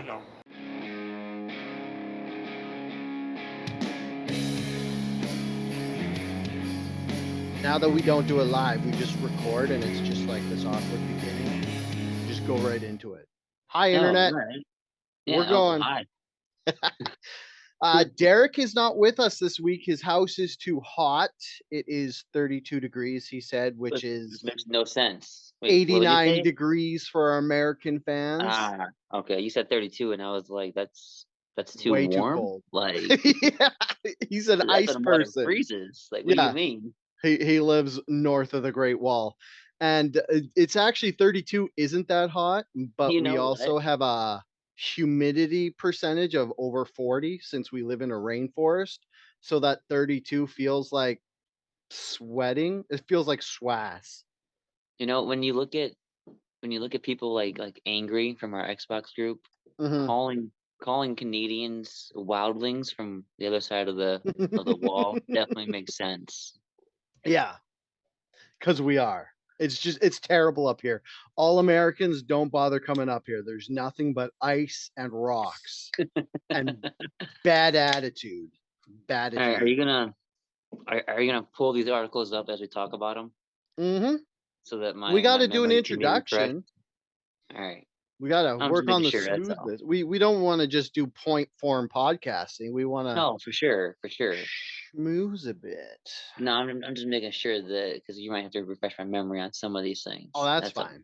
know. Now that we don't do it live, we just record and it's just like this awkward beginning. Just go right into it. Hi, Oh, Internet. right. We're Yeah. going. Hi. Derek is not with us this week. His house is too hot. It is 32 degrees, he said, which This is makes no sense. Wait, what did you 89 say? degrees for our American fans. Okay. You said 32, and I was like, that's too Way too warm. cold. Like, Yeah, he's an that's ice when water person. freezes. Like, what do you Yeah, mean? he lives north of the Great Wall. And it's actually 32 isn't that hot, but You we know what? also have a humidity percentage of over 40 since we live in a rainforest. So that 32 feels like sweating. It feels like swass. You know, when you look at people like angry from our Xbox group, Mhm. calling Canadians wildlings from the other side of the wall definitely makes sense. Yeah, because we are. It's terrible up here. All Americans don't bother coming up here. There's nothing but ice and rocks and bad attitude. Bad All right, attitude. are you gonna pull these articles up as we talk about them Mhm. so that We my gotta do an memory can be refreshed? introduction. All right, We gotta I'm just work making on the sure that's all. smoothness. We don't wanna just do point form podcasting. We wanna No, for sure, for sure. schmooze a bit. No, I'm just making sure that because you might have to refresh my memory on some of these Oh, things. that's That's all. fine.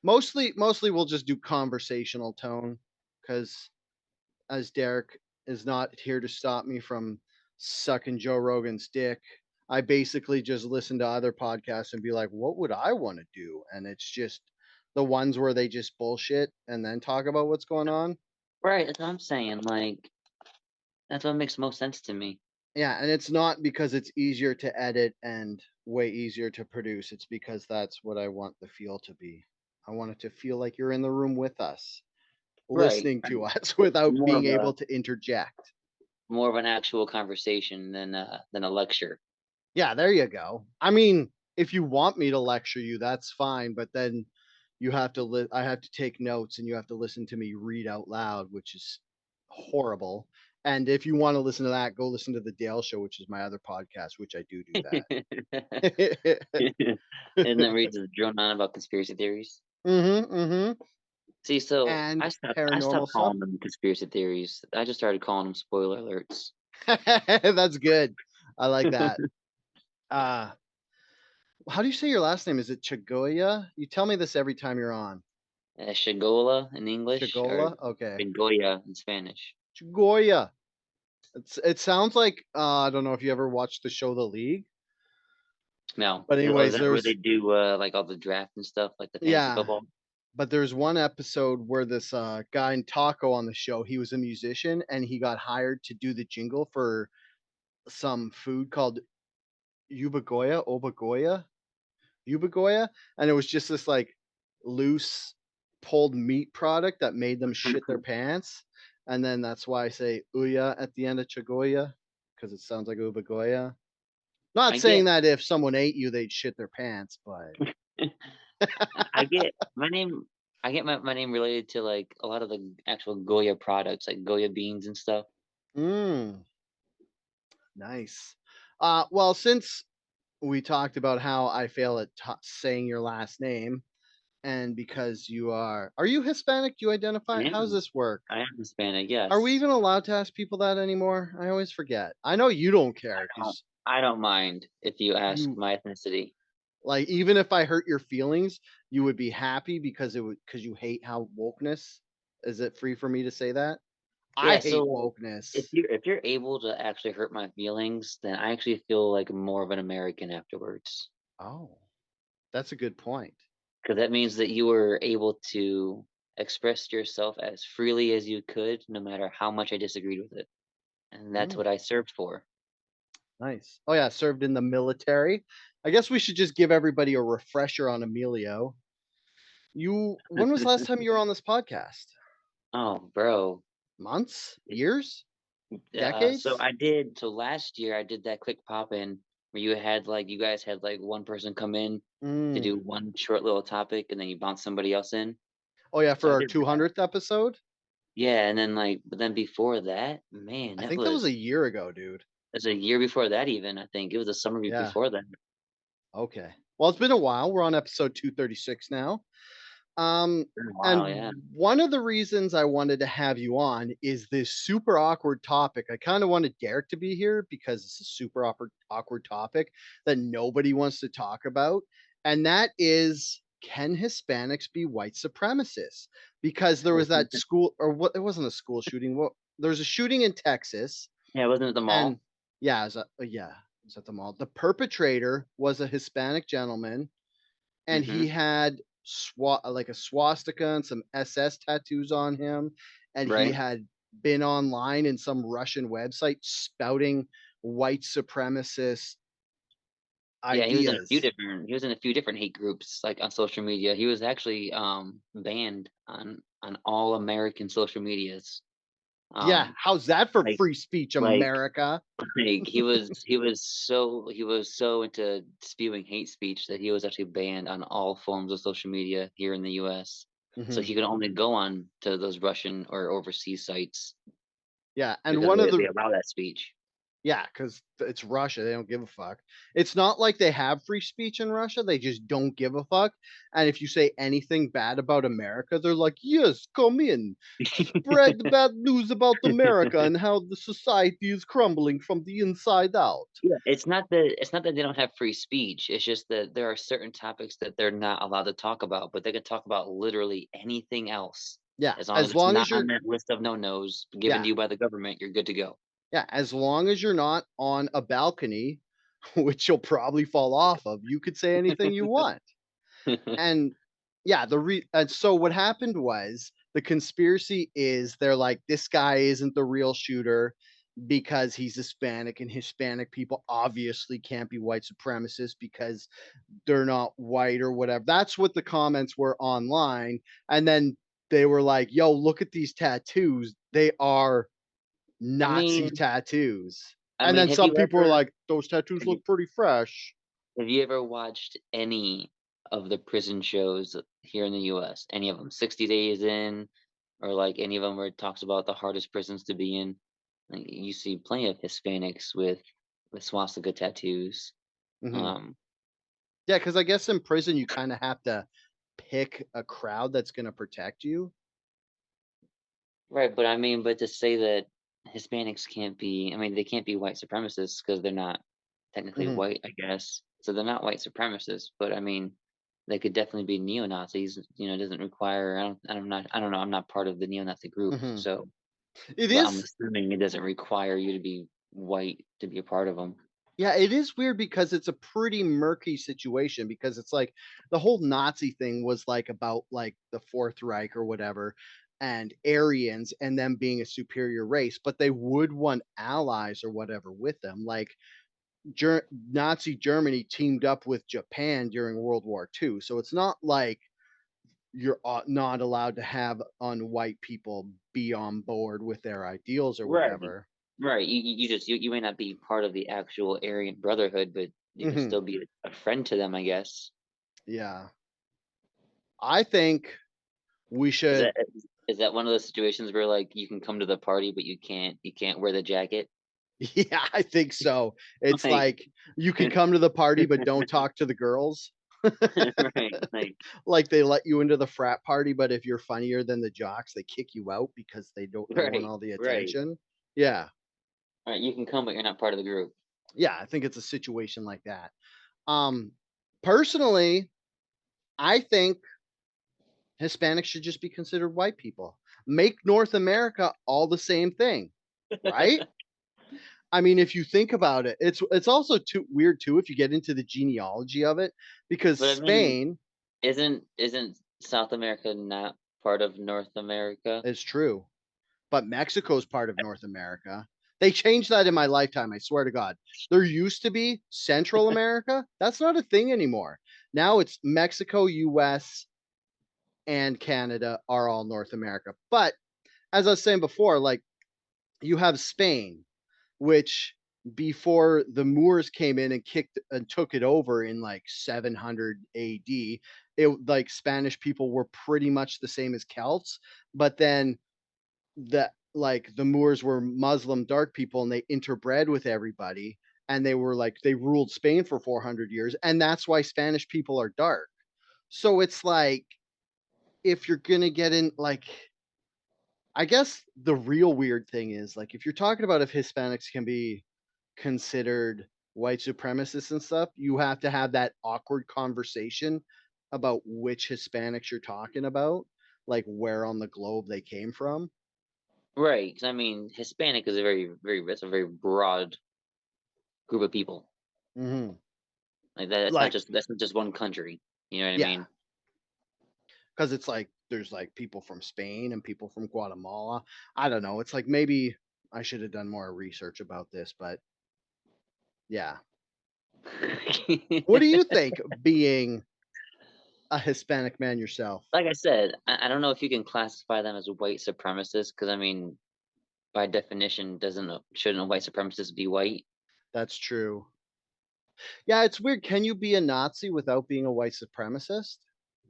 Mostly we'll just do conversational tone, because as Derek is not here to stop me from sucking Joe Rogan's dick, I basically just listen to other podcasts and be like, "What would I wanna do?" And it's just the ones where they just bullshit and then talk about what's going on. Right, that's what I'm saying. Like that's what makes most sense to me. Yeah, and it's not because it's easier to edit and way easier to produce. It's because that's what I want the feel to be. I want it to feel like you're in the room with us, Right, listening to us without more being of able to interject. an actual conversation than a lecture. Yeah, there you go. I mean, if you want me to lecture you, that's fine, but then you have to I have to take notes and you have to listen to me read out loud, which is horrible. And if you want to listen to that, go listen to the Dale Show, which is my other podcast, which I do that. And then we just drone on about conspiracy theories. Mhm. See, so And I paranormal stopped stuff. calling them conspiracy theories. I just started calling them spoiler alerts. That's good. I like that. Uh, how do you say your last name? Is it Chagoya? You tell me this every time you're on. Chagolla in English or Chagola? Okay. Chagoya in Spanish. Chagoya. It sounds like I don't know if you ever watched the show The League, No, but is anyways, that where they there's do like all the draft and stuff, like the fantasy yeah, football? but there's one episode where this guy in Taco on the show, he was a musician and he got hired to do the jingle for some food called Ubagoya, and it was just this like loose pulled meat product that made them shit their pants, and then that's why I say Uya at the end of Chagoya because it sounds like Ubagoya. Not I saying get, that if someone ate you, they'd shit their pants, but I get my name. I get my name related to like a lot of the actual Goya products, like Goya beans and stuff. mm, nice. Well, since we talked about how I fail at saying your last name, and because are you Hispanic? Do you identify? I How's am. this work? I am Hispanic. Are we Yes. even allowed to ask people that anymore? I always forget. I know you don't care I don't. because I don't mind if you ask you my ethnicity. like even if I hurt your feelings, you would be happy because you hate how wokeness. Is it free for me to say that? I Yeah. hate So wokeness. if you're able to actually hurt my feelings, then I actually feel like more of an American afterwards. Oh, that's a good point. Because that means that you were able to express yourself as freely as you could, no matter how much I disagreed with it. And that's Mm, what I served for. nice. Oh yeah, served in the military. I guess we should just give everybody a refresher on Emilio. When was the last time you were on this podcast? Oh, bro. Months? Years? Decades? So last year I did that quick pop in where you guys had like one person come in to do Mm. one short little topic and then you bounce somebody else in. Oh yeah, So for I our did that. 200th episode? Yeah, and then, like but then before that, man, I that think that was a was year ago, dude. that's a year before that even, I think. It was the summer Yeah. before that. Okay. Well, it's been a while. We're on episode 236 now. Um, Wow, and yeah. one of the reasons I wanted to have you on is this super awkward topic. I kind of wanted Derek to be here because it's a super awkward topic that nobody wants to talk about. And that is, can Hispanics be white supremacists? Because there was that school, or what, it wasn't a school shooting. Well, there's a shooting in Texas, Yeah, wasn't it the and mall? yeah, it was at the mall. The perpetrator was a Hispanic gentleman, and he Mhm. had like a swastika and some SS tattoos on him, and he Right. had been online in some Russian website spouting white supremacist Yeah, ideas. he was in a few different hate groups, like, on social media. He was actually, banned on all American social medias. Yeah, Um, how's that for like free speech, like America? like, he was so into spewing hate speech that he was actually banned on all forms of social media here in the US. So Mhm. he could only go on to those Russian or overseas sites Yeah, and because one of they the allow that speech. Yeah, because it's Russia, they don't give a fuck. It's not like they have free speech in Russia, they just don't give a fuck, and if you say anything bad about America, they're like, "Yes, come in. Spread the bad news about America and how the society is crumbling from the inside out." Yeah, it's not that they don't have free speech, it's just that there are certain topics that they're not allowed to talk about, but they can talk about literally anything else. Yeah, As long as as it's long not as on you're that list of no-nos given yeah, to you by the government, you're good to go. yeah, as long as you're not on a balcony, which you'll probably fall off of, you could say anything you want. And yeah, and so what happened was the conspiracy is they're like, this guy isn't the real shooter because he's Hispanic, and Hispanic people obviously can't be white supremacists because they're not white or whatever. That's what the comments were online. And then they were like, yo, look at these tattoos. They are I Nazi mean tattoos. I And mean, then some people were like, those tattoos look pretty fresh. have you ever watched any of the prison shows here in the US? Any of them? 60 Days In, or, like, any of them where it talks about the hardest prisons to be in? Like, you see plenty of Hispanics with swastika tattoos. Mhm. Um, Yeah, because I guess in prison you kind of have to pick a crowd that's going to protect you. right, but I mean, but to say that Hispanics can't be I mean, they can't be white supremacists because 'cause they're not technically Mhm, white, I guess. So they're not white supremacists, but I mean, they could definitely be neo-Nazis, it doesn't require I don't know, I'm not part of the neo-Nazi group, mhm. so It but I'm is, assuming it doesn't require you to be white to be a part of them. yeah, it is weird because it's a pretty murky situation because it's like the whole Nazi thing was like about like the Fourth Reich or whatever and Aryans and them being a superior race, but they would want allies or whatever with them. Like Nazi Germany teamed up with Japan during World War II. So it's not like you're not allowed to have unwhite people be on board with their ideals or Right. whatever. Right, you may not be part of the actual Aryan Brotherhood, but you can Mhm. still be a friend to them, I guess. Yeah. I think we Is should. that is that one of those situations where, like, you can come to the party, but you can't wear the jacket? Yeah, I think so. It's Like like you can come to the party, but don't talk to the girls. right, like Like they let you into the frat party, but if you're funnier than the jocks, they kick you out because they want right, all the right. attention. Yeah. Right, you can come, but you're not part of the group. Yeah, I think it's a situation like that. Um, Personally, I think Hispanics should just be considered white people. Make North America all the same thing, right? I mean, if you think about it, it's also too weird too if you get into the genealogy of it, because But, I mean, Spain isn't South America not part of North America? is true, but Mexico is part of North America. They changed that in my lifetime, I swear to God. There used to be Central America. That's not a thing anymore. Now it's Mexico, US, and Canada are all North America. But as I was saying before, like you have Spain, which before the Moors came in and kicked and took it over in like 700 AD, it like Spanish people were pretty much the same as Celts, but then that like the Moors were Muslim dark people and they interbred with everybody and they were like they ruled Spain for 400 years and that's why Spanish people are dark. So it's like if you're going to get in like I guess the real weird thing is like if you're talking about if Hispanics can be considered white supremacists and stuff, you have to have that awkward conversation about which Hispanics you're talking about, like where on the globe they came from. Right, 'cause I mean, Hispanic is a very it's a very broad group of people. Mhm. Like, that's not Like, just one country, you know what I yeah, mean? because it's like there's like people from Spain and people from Guatemala. I don't know. It's like maybe I should have done more research about this, but yeah. What do you think being a Hispanic man yourself? Like I said, I don't know if you can classify them as white supremacists, because I mean, by definition, doesn't shouldn't a white supremacist be white? That's true. Yeah, it's weird. Can you be a Nazi without being a white supremacist?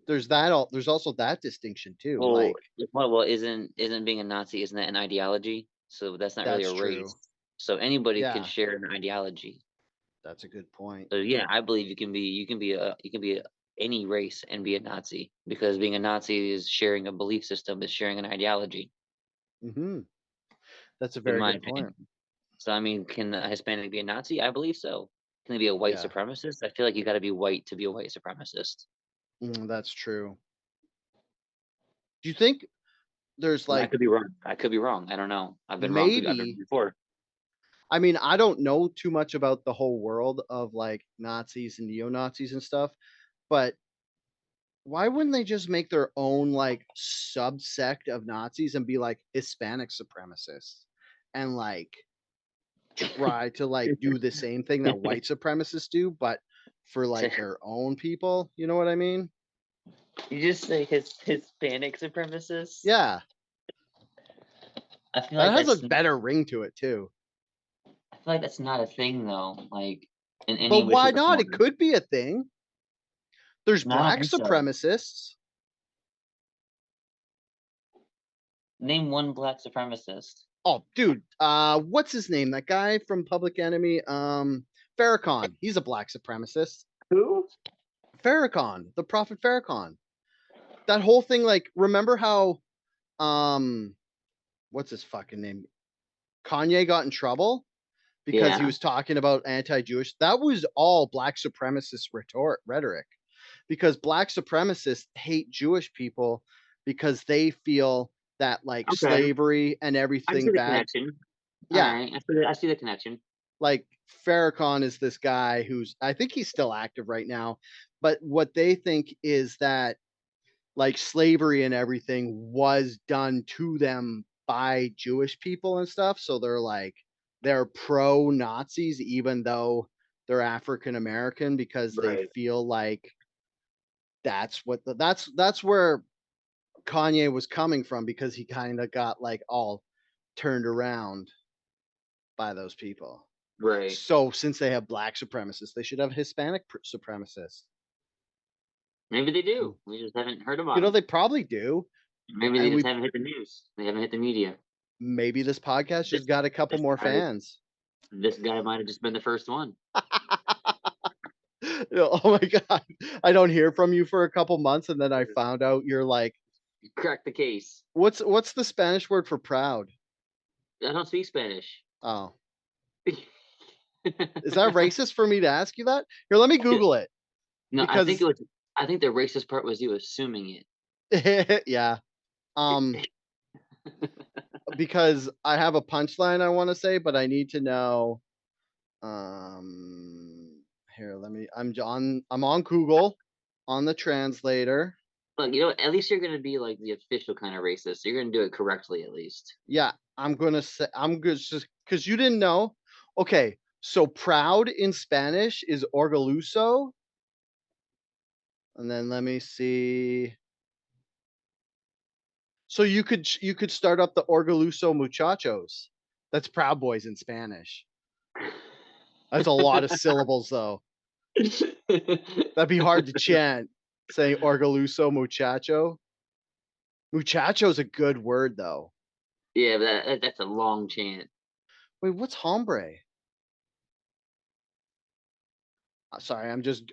There's also that distinction too. Well, Like, isn't being a Nazi, isn't that an ideology? So that's not really that's a true. race. So anybody can Yeah, share an ideology. that's a good point. So yeah, I believe you can be any race and be a Nazi, because being a Nazi is sharing a belief system, is sharing an ideology, Mhm. That's a in very my good point. opinion. So I mean, can a Hispanic be a Nazi? I believe so. Can they be a white Yeah. supremacist? I feel like you got to be white to be a white supremacist. That's true. Do you think there's I like could be wrong. I could be wrong. I don't know. I've been wrong maybe before. I mean, I don't know too much about the whole world of like Nazis and neo-Nazis and stuff, but why wouldn't they just make their own like subsect of Nazis and be like Hispanic supremacists and like try to like do the same thing that white supremacists do, but for like their own people? You know what I mean? You just say Hispanic supremacists? Yeah, I feel that like has a that's better ring to it too. I feel like that's not a thing though, like, in But any way, why shape, or not? It form. could be a thing. There's No, I don't black think so. supremacists. Name one black supremacist. Oh, dude, what's his name? That guy from Public Enemy, Farrakhan. He's a black supremacist. Who? Farrakhan, the Prophet Farrakhan. That whole thing, like, remember how, um, what's his fucking name? Kanye got in trouble because he Yeah. was talking about anti-Jewish. That was all black supremacist rhetoric, because black supremacists hate Jewish people because they feel that like Okay. slavery and I see everything the bad. connection. Yeah, Alright, I see the connection. like Farrakhan is this guy who's I think he's still active right now, but what they think is that like slavery and everything was done to them by Jewish people and stuff. So they're like they're pro Nazis even though they're African American because they Right. feel like that's where Kanye was coming from because he kind of got like all turned around by those people. Right. So since they have black supremacists, they should have Hispanic supremacists. Maybe they Mm. do. We just haven't heard about You know, them. they probably do, Maybe they and just we haven't hit the news. They haven't hit the media. maybe this podcast This just got a couple this more guy fans. this guy might have just been the first one. Oh my god, I don't hear from you for a couple months, and then I found out you're like, Crack the case. what's the Spanish word for proud? I don't speak Spanish. Oh, is that racist for me to ask you that? Here, let me Google it No, because I think the racist part was you assuming it. yeah, because I have a punchline I want to say, but I need to know. Here, let me. I'm on Google on the translator. Look, you know, at least you're gonna be like the official kind of racist. So you're gonna do it correctly at least. Yeah, I'm gonna say I'm good just because you didn't know. Okay, so proud in Spanish is orgulloso, and then let me see. So you could start up the orgulloso muchachos. That's Proud Boys in Spanish. That's a lot of syllables though. That'd be hard to chant saying orgulloso muchacho. Muchacho's a good word though. Yeah, but that's a long chant. Wait, what's hombre? Sorry, I'm just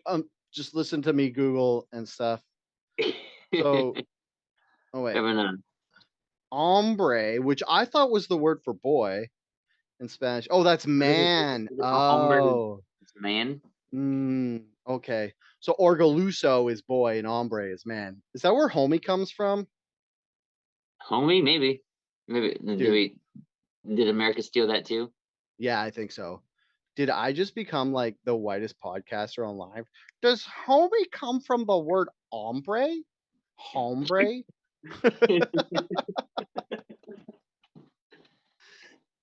listen to me Google and stuff. So, oh wait, Never know. hombre, which I thought was the word for boy in Spanish. Oh, that's man. Hombre Oh, is man. okay. So orgulloso is boy and hombre is man. Is that where homie comes from? Homie, maybe. Maybe Dude, did America steal that too? yeah, I think so. Did I just become like the whitest podcaster on live? Does homie come from the word hombre? Hombre?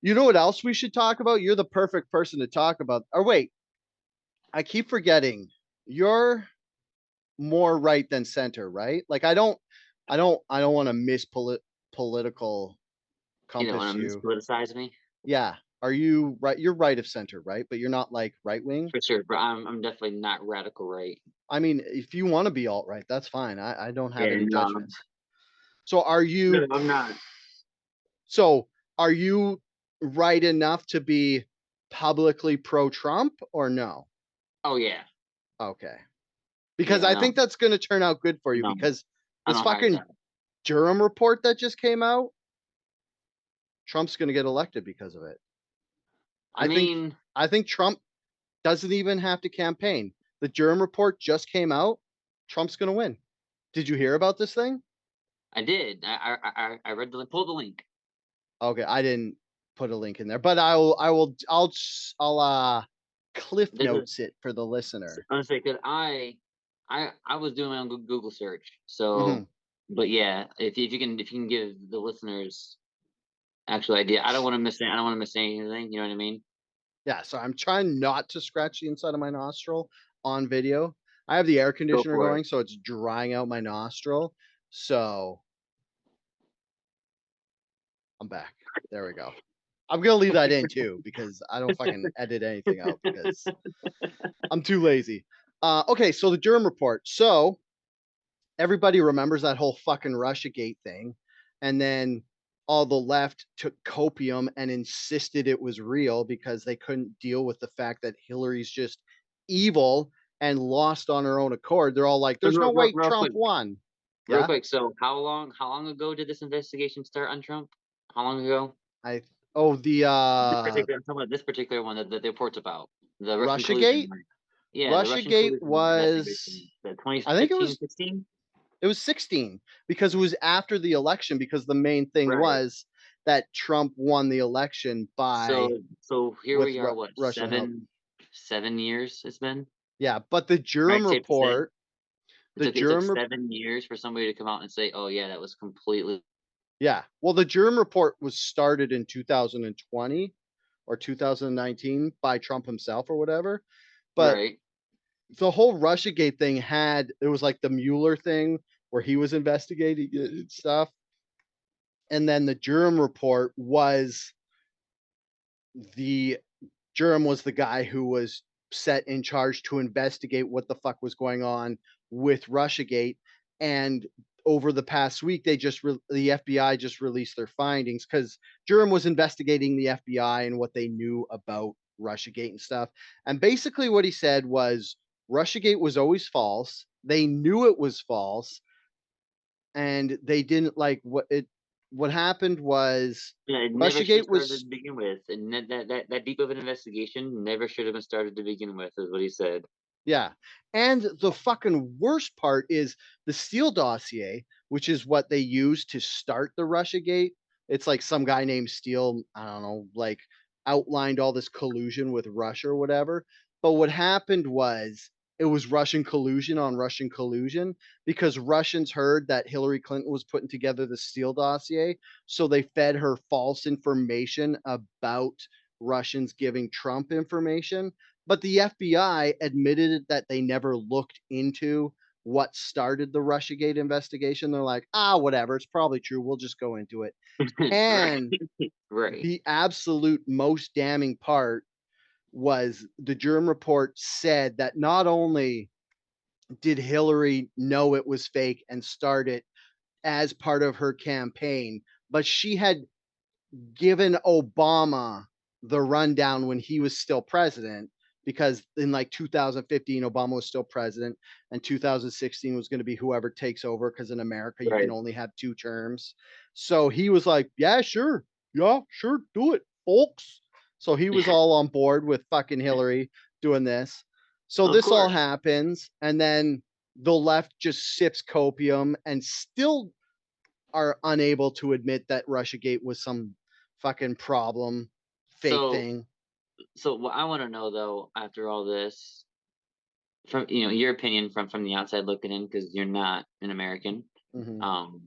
You know what else we should talk about? You're the perfect person to talk about. Or wait, I keep forgetting. You're more right than center, right? Like I don't want to political You don't compass want to you. mispoliticize me? Yeah. Are you right? You're right of center, right? But you're not like right wing. For sure, but I'm definitely not radical right. I mean, if you want to be alt right, that's fine. I don't have Yeah, any no, judgments. So are no, you I'm not. so are you right enough to be publicly pro Trump or no? Oh yeah, Okay. Because yeah. I think that's going to turn out good for you No, because I this don't hide fucking that. Durham report that just came out, Trump's going to get elected because of it. I I think mean, I think Trump doesn't even have to campaign. The Durham report just came out. Trump's going to win. Did you hear about this thing? I did. I read pull the link. Okay, I didn't put a link in there, but I'll cliff There's a notes it for the listener. honestly, because I was doing my own Google search. Mhm. So, but yeah, if you can give the listeners actual idea, I don't want to miss anything. You know what I mean? Yeah, so I'm trying not to scratch the inside of my nostril on video. I have the air Go conditioner for it. going, so it's drying out my nostril. So I'm back. There we go. I'm gonna leave that in too because I don't fucking edit anything out because I'm too lazy. Okay, so the Durham report. So everybody remembers that whole fucking Russiagate thing, and then all the left took copium and insisted it was real because they couldn't deal with the fact that Hillary's just evil and lost on her own accord. They're all like, So "There's no way real Trump quick, won." real Yeah, quick. So how long ago did this investigation start on Trump? How long ago? I oh the I'm talking about this particular one that the report's about the Russian collusion. Russiagate. Right? Yeah, the Russian Russiagate collusion investigation. was The I think 2015, 16. it was 16 because it was after the election because the main thing Right. was that Trump won the election by So here with we are. What Russian help. 7 years it's been. Yeah, but the Right, Durham safe to say. report, the It took Durham rep 7 years for somebody to come out and say, "Oh yeah, that was completely." yeah, well, the Durham report was started in 2020 or 2019 by Trump himself or whatever, but Right. the whole Russiagate thing had it was like the Mueller thing where he was investigating it and stuff, and then the Durham report was the Durham was the guy who was set in charge to investigate what the fuck was going on with Russiagate. And over the past week, the FBI just released their findings because Durham was investigating the FBI and what they knew about Russiagate and stuff. And basically, what he said was Russiagate was always false. They knew it was false, and they didn't like what it. What happened was Yeah, it never should have Russiagate started was to begin with, and that deep of an investigation never should have been started to begin with, is what he said. Yeah. And the fucking worst part is the Steele dossier, which is what they used to start the Russiagate. It's like some guy named Steele, I don't know, like outlined all this collusion with Russia or whatever. But what happened was it was Russian collusion on Russian collusion because Russians heard that Hillary Clinton was putting together the Steele dossier. So they fed her false information about Russians giving Trump information, but the FBI admitted that they never looked into what started the Russiagate investigation. They're like, whatever, it's probably true. We'll just go into it. Right. And Right. the absolute most damning part was the Durham report said that not only did Hillary know it was fake and start it as part of her campaign, but she had given Obama the rundown when he was still president, because in like 2015 Obama was still president, and 2016 was going to be whoever takes over, because in America you can Right. only have 2 terms. So he was like, yeah, sure, do it, folks. So he was all on board with fucking Hillary doing this. So Of this all course. happens, and then the left just sips copium and still are unable to admit that Russiagate was some fucking problem, fake So thing. so what I wanna know though, after all this, from your opinion from the outside looking in, because 'cause you're not an American, Mhm. um,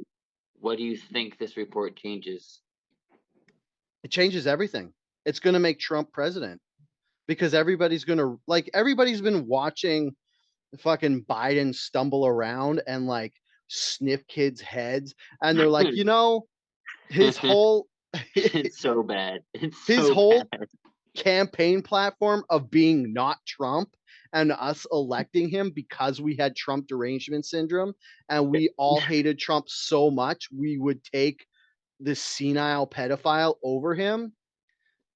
what do you think this report changes? It changes everything. It's gonna make Trump president, because everybody's been watching fucking Biden stumble around and, like, sniff kids' heads, and they're like, his whole It's so bad. It's his so bad. whole campaign platform of being not Trump and us electing him because we had Trump derangement syndrome and we all hated Trump so much we would take this senile pedophile over him.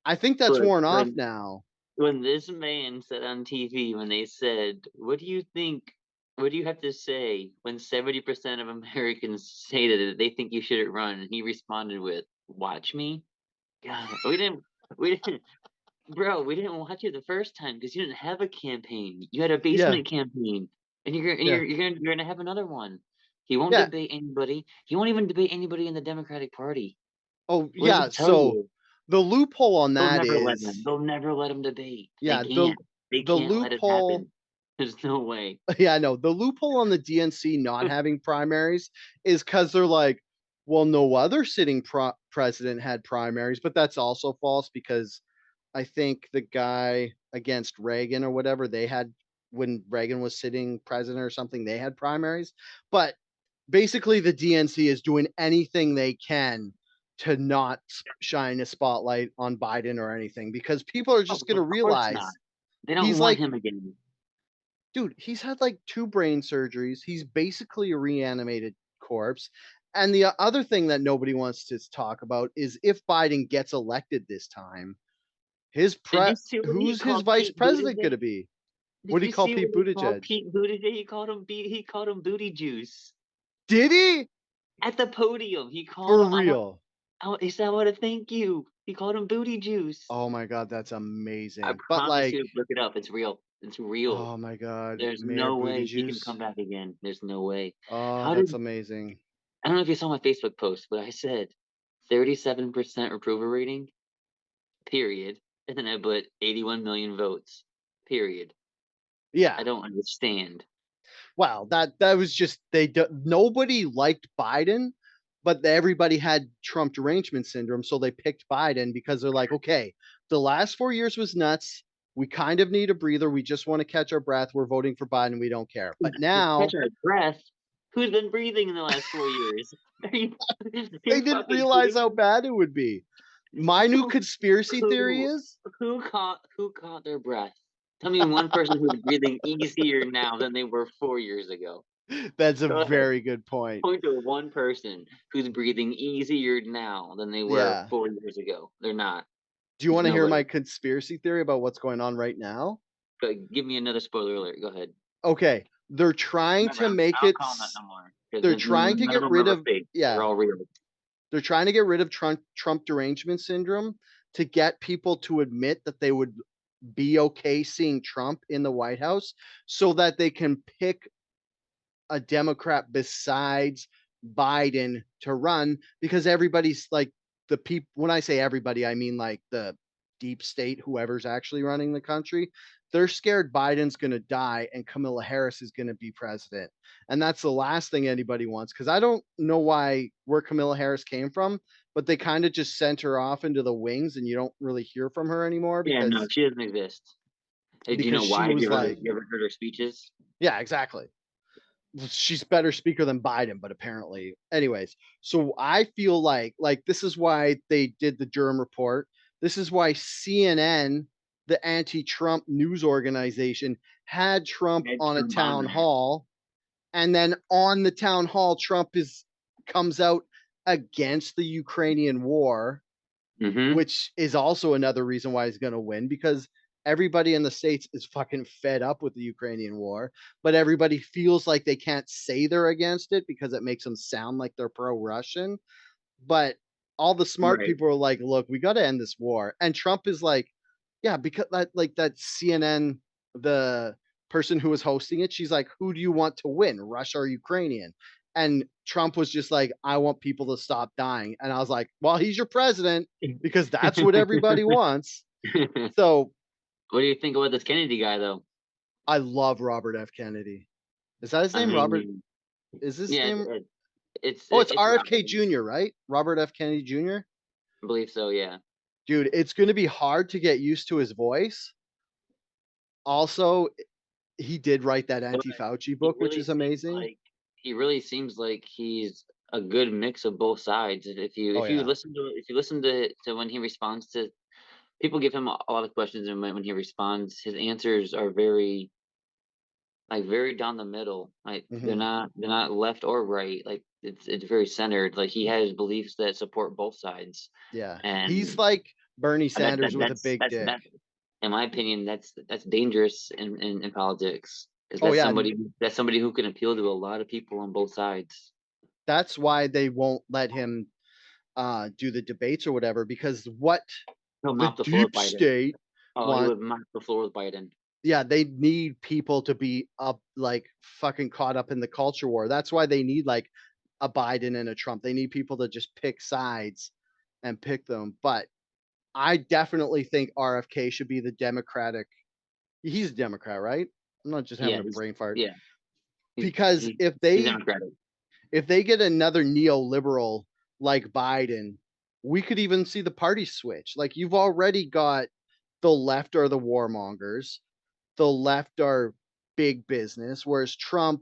I think that's Look, worn off now. when this man said on TV, when they said, what do you have to say when 70% of Americans say that they think you shouldn't run?" And he responded with, "Watch me." God, we didn't bro, we didn't watch you the first time because you didn't have a campaign. You had a Yeah, basement campaign, and yeah, you're gonna have another one. He won't yeah. debate anybody. He won't even debate anybody in the Democratic Party. Oh, What does yeah. it tell So you? the loophole on They'll that never let him. is, They'll never let him debate. They yeah, can't. They the can't let it loophole happen. There's no way. yeah, I know. The loophole on the DNC not having primaries is because 'cause they're like, "Well, no other sitting president had primaries," but that's also false because I think the guy against Reagan or whatever, they had when Reagan was sitting president or something, they had primaries. But basically, the DNC is doing anything they can to not shine a spotlight on Biden or anything, because people are Oh, just gonna of course not. realize They don't he's want like, him again. dude, he's had like 2 brain surgeries. He's basically a reanimated corpse. And the other thing that nobody wants to talk about is if Biden gets elected this time, his Did pre you see what he who's his called vice Pete president Buttigieg? gonna be? What Did do you you call see what Pete he called Buttigieg? Pete Buttigieg? He called him booty juice Did he? at the podium. He called For him. real? He said, "I want to thank you." He called him booty juice. Oh my god, that's I amazing. But promise like, you, look it up. It's real. It's real. oh my god, There's Mayor no Booty way he can Juice. come back again. There's no way. Oh, How that's did amazing. I don't know if you saw my Facebook post, but I said 37% approval rating, period, and then I put 81 million votes, period. I Yeah. don't understand. Well, that was just nobody liked Biden, but everybody had Trump derangement syndrome, so they picked Biden because they're like, "Okay, the last 4 years was nuts. We kind of need a breather. We just wanna catch our breath. We're voting for Biden. We don't care." But Catch now our breath. Who's been breathing in the last 4 years? Are you, they you're didn't fucking realize kidding how me? bad it would be. My new Who, conspiracy theory who, is who caught their breath? Tell me one person who's breathing easier now than they were 4 years ago. that's a Go ahead. very good point. Point to one person who's breathing easier now than they were Yeah. 4 years ago. They're not. Do you There's wanna hear my nobody. conspiracy theory about what's going on right now? Give me another spoiler alert. Go ahead. Okay, they're trying Remember, to I make don't it call them that no more because they're trying to none of get them rid are of fake. They're yeah, all real. they're trying to get rid of Trump derangement syndrome to get people to admit that they would be okay seeing Trump in the White House so that they can pick a Democrat besides Biden to run, because everybody's like the people when I say everybody, I mean like the deep state, whoever's actually running the country. They're scared Biden's going to die and Kamala Harris is going to be president. And that's the last thing anybody wants, because I don't know where Kamala Harris came from, but they kind of just sent her off into the wings and you don't really hear from her anymore Yeah, no, she doesn't exist. Hey, do you know she why? was like, You ever heard her speeches? yeah, exactly. She's better speaker than Biden, but apparently, anyways. So I feel like this is why they did the Durham report. This is why CNN, the anti-Trump news organization, had Trump Had on a Trump on town there. hall, and then on the town hall, Trump is comes out against the Ukrainian war, Mhm. which is also another reason why he's gonna win because everybody in the States is fucking fed up with the Ukrainian war, but everybody feels like they can't say they're against it because it makes them sound like they're pro-Russian. But all the smart Right. people are like, "Look, we gotta end this war." And Trump is like, yeah, because that CNN, the person who was hosting it, she's like, "Who do you want to win, Russia or Ukrainian?" And Trump was just like, "I want people to stop dying." And I was like, "Well, he's your president because that's what everybody wants." So What do you think about this Kennedy guy, though? I love Robert F. Kennedy. Is that his I name? Robert? mean, Is his yeah, name? Oh, it's it's RFK Robert. Jr., right? Robert F. Kennedy Jr. I believe so, yeah. Dude, it's gonna be hard to get used to his voice. Also, he did write that But anti-Fauci he book, which really is seems amazing. like he's a good mix of both sides. And Oh, yeah. if you listen to when he responds to people give him a lot of questions, and when he responds, his answers are very very down the middle. Like Mhm. they're not left or right. Like it's very centered. Like he has beliefs that support both sides, Yeah. He's and like Bernie that, Sanders with a big that's dick. that. In my opinion, that's dangerous in politics because Oh, yeah, and that's somebody who can appeal to a lot of people on both sides. that's why they won't let him, do the debates or whatever because what He'll the mop the floor with deep Biden. state Oh, he want would mop the floor with Biden. yeah, they need people to be up like, fucking caught up in the culture war. That's why they need, like, a Biden and a Trump. They need people to just pick sides and pick them, but I definitely think RFK should be the Democratic. He's a Democrat, right? I'm not just having Yeah, a brain fart. yeah. Because He's democratic. if they get another neoliberal like Biden, we could even see the party switch. Like you've already got the left are the warmongers, the left are big business, whereas Trump,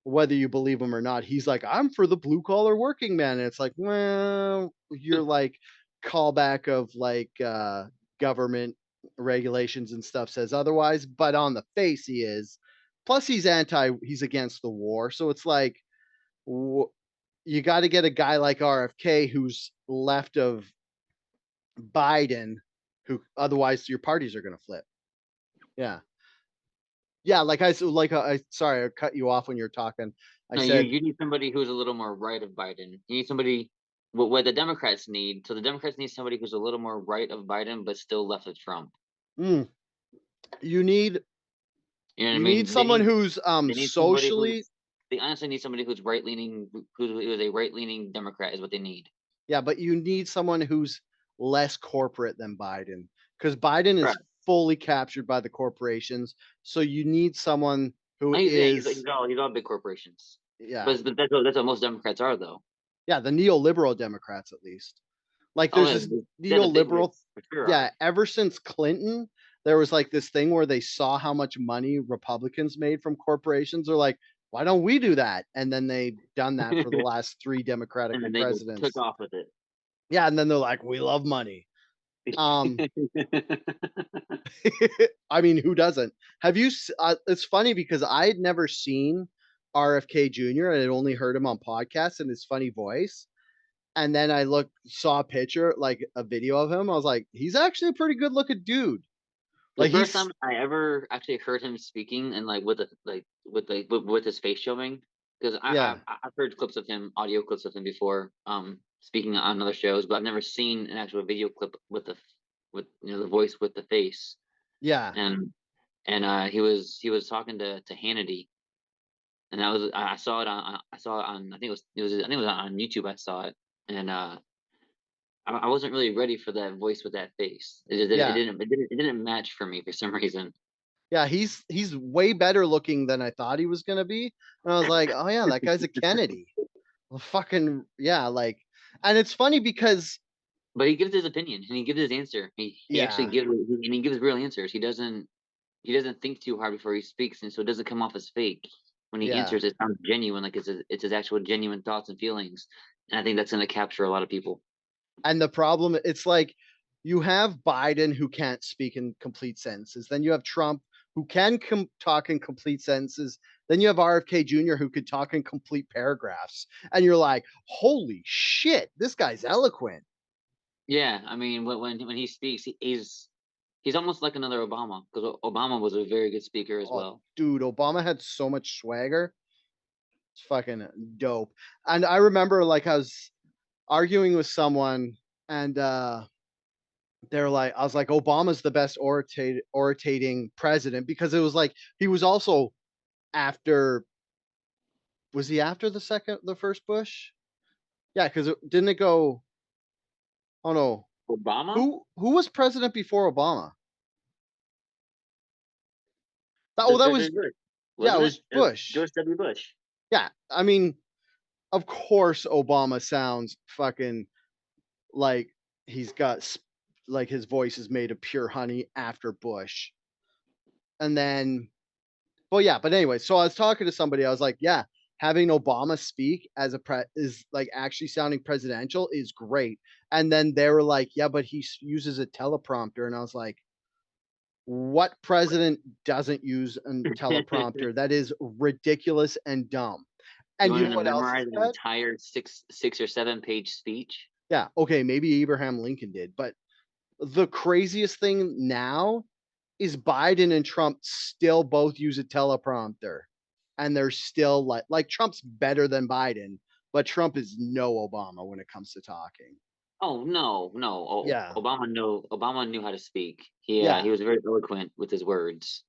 whether you believe him or not, he's like, I'm for the blue collar working man. And it's like, well, you're like callback of like government regulations and stuff says otherwise, but on the face he is. Plus he's against the war. So it's like you got to get a guy like RFK who's left of Biden, who otherwise your parties are going to flip. Yeah. Yeah, like I sorry, I cut you off when you were talking. I No, said, you need somebody who's a little more right of Biden. You need somebody what the Democrats need. So the Democrats need somebody who's a little more right of Biden, but still left of Trump. mm, you need You know what I you need mean? someone who's They need somebody socially they honestly need somebody who's right leaning, who is a right leaning Democrat is what they need. yeah, but you need someone who's less corporate than Biden because Biden is Correct. fully captured by the corporations. So you need someone who Yeah, is he's all big corporations. yeah, But that's what most Democrats are, though. yeah, the neoliberal Democrats at least. Like Oh there's yeah, this the big neoliberal wigs for sure yeah, are. ever since Clinton, there was like this thing where they saw how much money Republicans made from corporations. They're like, why don't we do that? And then they've done that for the last three Democratic And then they just took presidents. off with it. Yeah, and then they're like, we love money. Um, I mean, who doesn't? It's funny because I had never seen RFK Jr. and I'd only heard him on podcasts and his funny voice. And then saw a picture, like a video of him. I was like, he's actually a pretty good looking dude. The Like first he's time I ever actually heard him speaking and like with his face showing, because yeah, I've heard clips of him, audio clips of him before, speaking on other shows, but I've never seen an actual video clip with the voice with the face. yeah, And he was talking to Hannity, and I saw it I saw it on, I think I think it was on YouTube. I saw it, and I wasn't really ready for that voice with that face. yeah, It didn't match for me for some reason. yeah. He's way better looking than I thought he was gonna be. And I was like, oh yeah, that guy's a Kennedy. Well, fucking yeah, like, and it's funny because But he gives his opinion and he gives his answer. He actually yeah, gives and he gives real answers. He doesn't think too hard before he speaks, and so it doesn't come off as fake. When he yeah. answers, it sounds genuine, like it's his actual genuine thoughts and feelings. And I think that's going to capture a lot of people. And the problem, it's like you have Biden who can't speak in complete sentences. Then you have Trump who can talk in complete sentences. Then you have RFK Jr. who could talk in complete paragraphs. And you're like, holy shit, this guy's eloquent. Yeah, I mean, when he speaks, he's almost like another Obama, because Obama was a very good speaker as Oh, well. dude, Obama had so much swagger. It's fucking dope. And I remember like I was arguing with someone and they're like I was like Obama's the best orating president because it was like he was also after was he after the first Bush? Yeah, because didn't it go? Oh no, Obama? who was president before Obama? Oh, Just that George was W. Bush, yeah, it wasn't it? was It was Bush. George W. Bush. Yeah, I mean, of course, Obama sounds fucking like he's got like his voice is made of pure honey after Bush, and then well, yeah, but anyway, so I was talking to somebody, I was like, "Yeah, having Obama speak as a is, like, actually sounding presidential is great." And then they were like, "Yeah, but he uses a teleprompter." And I was like, "What president doesn't use a teleprompter? That is ridiculous and dumb." You And you want know him to what else he memorize an said? entire six or 7-page speech? Yeah, okay, maybe Abraham Lincoln did, but the craziest thing now is Biden and Trump still both use a teleprompter, and they're still like Trump's better than Biden, but Trump is no Obama when it comes to talking. Oh, no, no. Yeah, Obama knew how to speak. He yeah, was very eloquent with his words.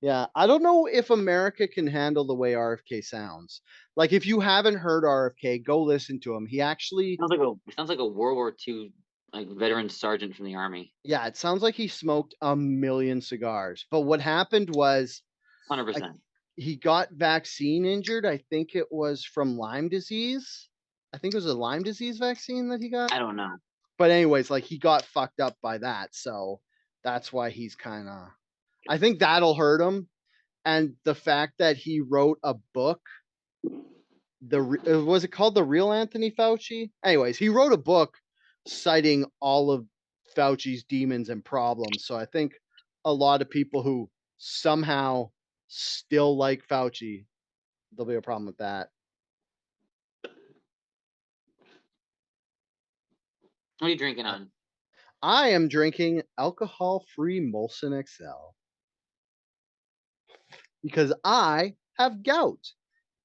yeah. I don't know if America can handle the way RFK sounds. Like, if you haven't heard RFK, go listen to him. He actually, Sounds like a World War II, like, veteran sergeant from the army. yeah, it sounds like he smoked a million cigars. But what happened was, like, 100%. he got vaccine injured. I think it was from Lyme disease. I think it was a Lyme disease vaccine that he got. I don't know. But anyways, like he got fucked up by that. So that's why he's kind of I think that'll hurt him. And the fact that he wrote a book, was it called The Real Anthony Fauci? Anyways, he wrote a book citing all of Fauci's demons and problems. So I think a lot of people who somehow still like Fauci, there'll be a problem with that. What are you drinking Uh, on? I am drinking alcohol-free Molson XL because I have gout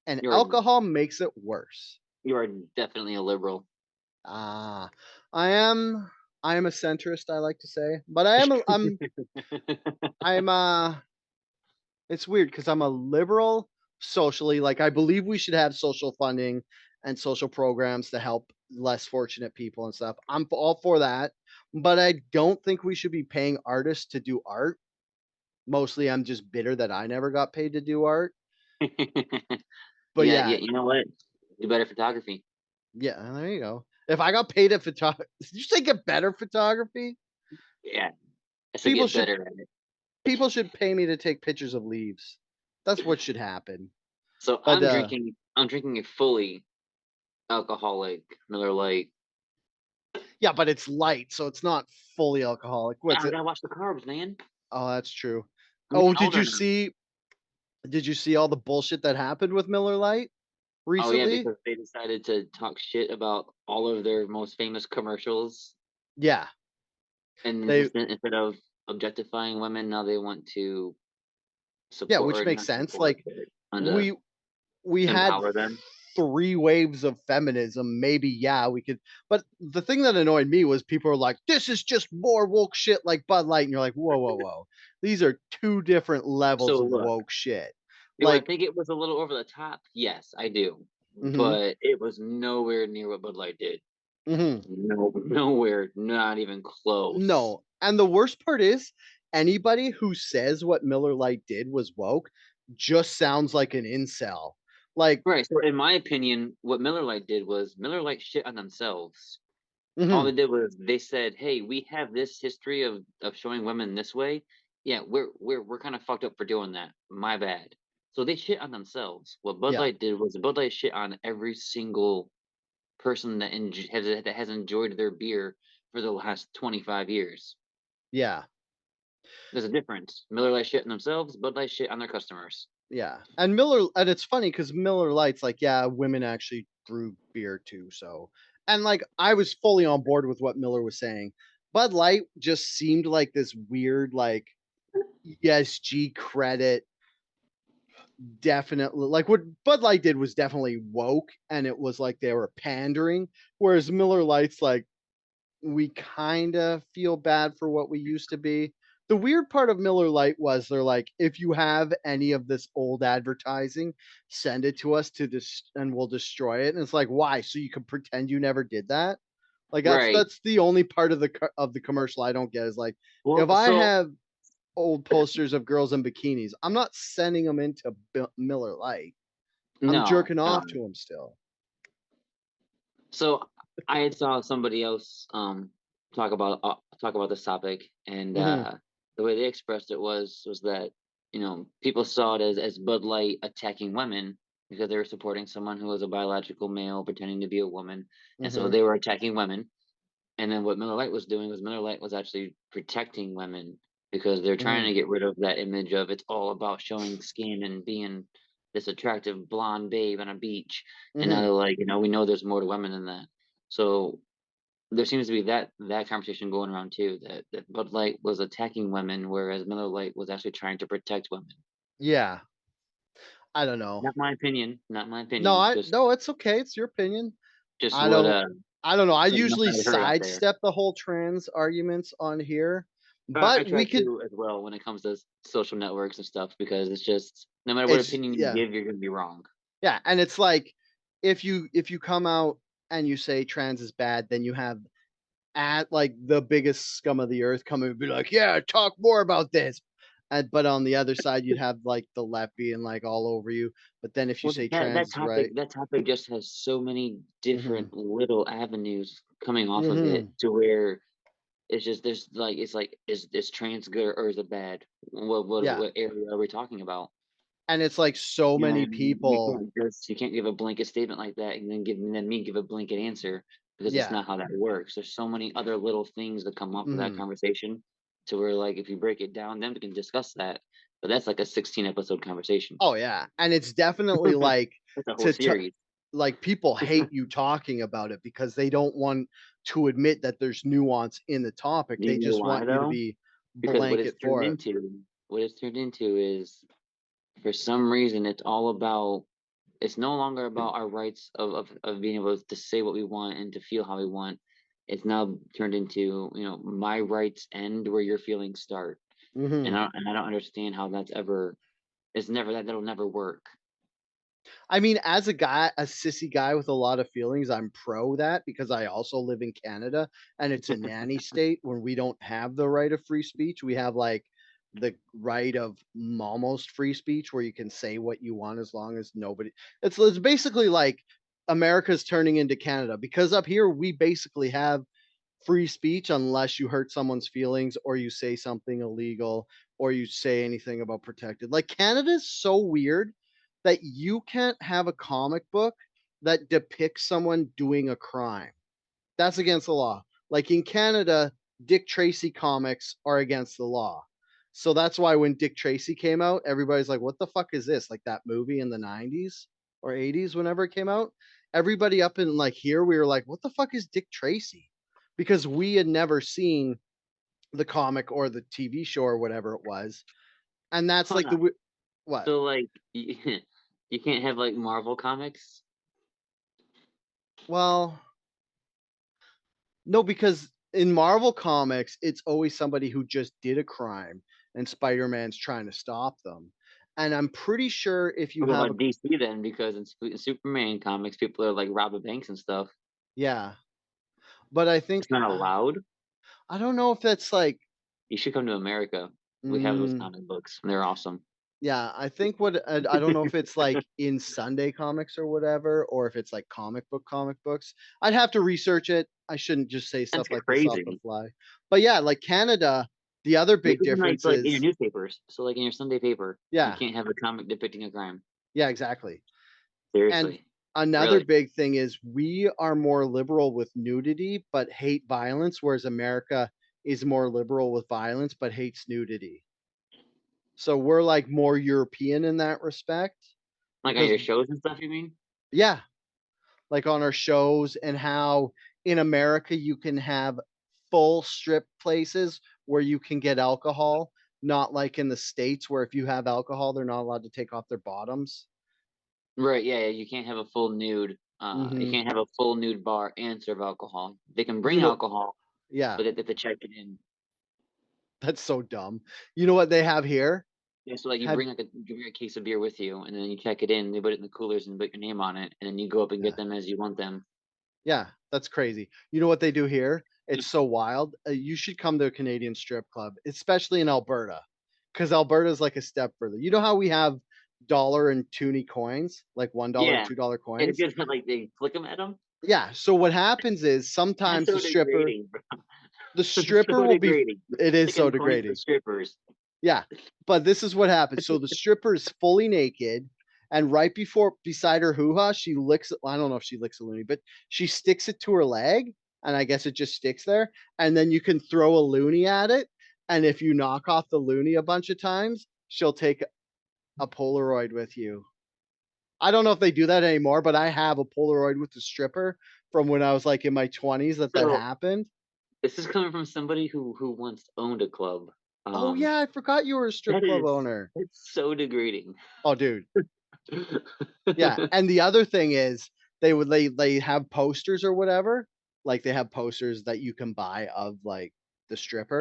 and You're alcohol makes it worse. you are definitely a liberal. Ah, I am I am a centrist, I like to say, but I'm it's weird because I'm a liberal socially. Like I believe we should have social funding and social programs to help less fortunate people and stuff. I'm all for that, but I don't think we should be paying artists to do art. Mostly, I'm just bitter that I never got paid to do art. But Yeah, yeah, yeah, you know what? Do better photography. yeah, there you go. If I got paid at photography, did you say get better photography? Yeah, I should People get should better at it. people should pay me to take pictures of leaves. That's what should happen. So But I'm drinking a fully alcoholic Miller Lite. yeah, but it's light, so it's not fully alcoholic. What's I it? gotta watch the carbs, man. Oh, that's true. I'm Oh, getting older now. did you see all the bullshit that happened with Miller Lite Oh yeah, recently? because they decided to talk shit about all of their most famous commercials, Yeah. and They instead of objectifying women, now they want to yeah, support which or makes not sense. support, Like but and we we had empower them. 3 waves of feminism. Maybe yeah, we could but the thing that annoyed me was people were like, "This is just more woke shit like Bud Light." And you're like, "Whoa, whoa, whoa. These are 2 different levels So of look, woke shit." do I Like think it was a little over the top? Yes, I do, mhm, but it was nowhere near what Bud Light did. mhm. No, nowhere, not even close. No, and the worst part is anybody who says what Miller Lite did was woke just sounds like an incel. Like Right. So, in my opinion, what Miller Lite did was Miller Lite shit on themselves. All they mhm, did was they said, "Hey, we have this history of showing women this way. Yeah, we're kind of fucked up for doing that. My bad." So they shit on themselves. What Bud yeah, Light did was Bud Light shit on every single person that has enjoyed their beer for the last 25 years. yeah. There's a difference. Miller Lite shit on themselves. Bud Light shit on their customers. Yeah, and it's funny because Miller Lite's like, yeah, women actually brew beer too, so and like I was fully on board with what Miller was saying. Bud Light just seemed like this weird, like ESG credit. Definitely, like what Bud Light did was definitely woke, and it was like they were pandering. Whereas Miller Lite's like, we kind of feel bad for what we used to be. The weird part of Miller Lite was they're like, if you have any of this old advertising, send it to us and we'll destroy it. And it's like, why? So you can pretend you never did that? Like Right. that's the only part of the commercial I don't get is like, if Well, I so have old posters of girls in bikinis, I'm not sending them into Miller Lite. I'm no, jerking no. off to them still. So I had saw somebody else talk about this topic, and Hmm. the way they expressed it was that people saw it as Bud Light attacking women because they were supporting someone who was a biological male pretending to be a woman, and so Hmm. they were attacking women. And then what Miller Lite was doing was Miller Lite was actually protecting women because they're trying Hmm. to get rid of that image of it's all about showing skin and being this attractive blonde babe on a beach. And now Hmm. they're like, we know there's more to women than that. So there seems to be that conversation going around too, that Bud Light was attacking women, whereas Miller Lite was actually trying to protect women. Yeah, I don't know. Not my opinion. Not my No, opinion. I Just no, it's okay. It's your opinion. just I what don't I don't know. I enough usually I heard out there. sidestep the whole trans arguments on here, I but try we could to as well when it comes to social networks and stuff because it's just no matter what it's opinion you yeah. give, you're gonna be wrong. Yeah, and it's like if you come out and you say trans is bad, then you have at like the biggest scum of the earth coming and be like, "Yeah, talk more about this." But on the other side, you'd have like the left being like all over you. But then if you Well, say that trans is right, that topic just has so many mhm, different little avenues coming off of it mhm, to where it's just there's like it's like is trans good or is it bad? yeah, What area are we talking about? and it's like so You know what many I mean? You people, can't just you can't give a blanket statement like that and then me give a blanket answer because that's yeah, not how that works. There's so many other little things that come off of that mhm. conversation to where like if you break it down, then we can discuss that. But that's like a 16 episode conversation. Oh yeah, and it's definitely like That's a whole to series. like people hate you talking about it because they don't want to admit that there's nuance in the topic. Do They you know just why want you to though? be Because blanket for it. what it's turned into is for some reason it's all about it's no longer about our rights of being able to say what we want and to feel how we want. It's now turned into, my rights end where your feelings start. Mhm. And I don't understand how that's ever it's never that'll never work. I mean, as a guy, a sissy guy with a lot of feelings, I'm pro that because I also live in Canada and it's a nanny state where we don't have the right of free speech. We have like the right of almost free speech where you can say what you want as long as nobody it's basically like America's turning into Canada because up here we basically have free speech unless you hurt someone's feelings or you say something illegal or you say anything about protected. Like Canada's so weird that you can't have a comic book that depicts someone doing a crime. That's against the law. Like in Canada, Dick Tracy comics are against the law. So that's why when Dick Tracy came out, everybody's like, what the fuck is this? Like that movie in the 90s or 80s, whenever it came out. Everybody up in like here, we were like, what the fuck is Dick Tracy? Because we had never seen the comic or the TV show or whatever it was. And that's Hold like the on. what? So like you can't have like Marvel comics? Well, no, because in Marvel comics, it's always somebody who just did a crime and Spider-Man's trying to stop them. And I'm pretty sure if you What have a about DC then? Because in Superman comics, people are like robbing banks and stuff. yeah, but I think It's not allowed. I don't know if that's like You should come to America. We have those mm, comic books. They're awesome. yeah, I think what I don't know if it's like in Sunday comics or whatever, or if it's like comic books. I'd have to research it. I shouldn't just say That's stuff like this off the crazy. fly. But yeah, like Canada, the other Maybe big even difference like in your is newspapers. So like in your Sunday paper, you yeah, can't have a comic depicting a crime. yeah, exactly. And Seriously. another Really? big thing is we are more liberal with nudity, but hate violence, whereas America is more liberal with violence, but hates nudity. So we're like more European in that respect Like on because your shows and stuff, you mean? yeah, like on our shows, and how in America you can have full strip places where you can get alcohol, not like in the States where if you have alcohol, they're not allowed to take off their bottoms. Right, yeah, yeah, you can't have a full nude, you Mhm. can't have a full nude bar and serve alcohol. They can You bring know alcohol, yeah, but they have to check it in. that's so dumb. You know what they have here? Yeah, so, like, Have you bring a case of beer with you, and then you check it in, they put it in the coolers and put your name on it, and then you go up and get yeah. them as you want them. Yeah, that's crazy. You know what they do here? It's so wild. You should come to a Canadian strip club, especially in Alberta, because Alberta's like a step further. You know how we have dollar and toonie coins, like $1, Yeah, $2 and coins? just, like, they flick them at them. Yeah. So what happens is That's sometimes so degrading, bro. the That's stripper so will be. degrading. It is so Flicking coins to degrading. strippers. Yeah, but this is what happens. So the stripper is fully naked, and right before beside her hoo-ha, she licks it. I don't know if she licks a loony, but she sticks it to her leg, and I guess it just sticks there. And then you can throw a loony at it, and if you knock off the loony a bunch of times, she'll take a Polaroid with you. I don't know if they do that anymore, but I have a Polaroid with the stripper from when I was like in my 20s that So, happened. this is coming from somebody who once owned a club. Oh yeah, I forgot you were a strip That club is owner. it's so degrading. Oh, dude. Yeah, and the other thing is they have posters or whatever, like, they have posters that you can buy of, like, the stripper,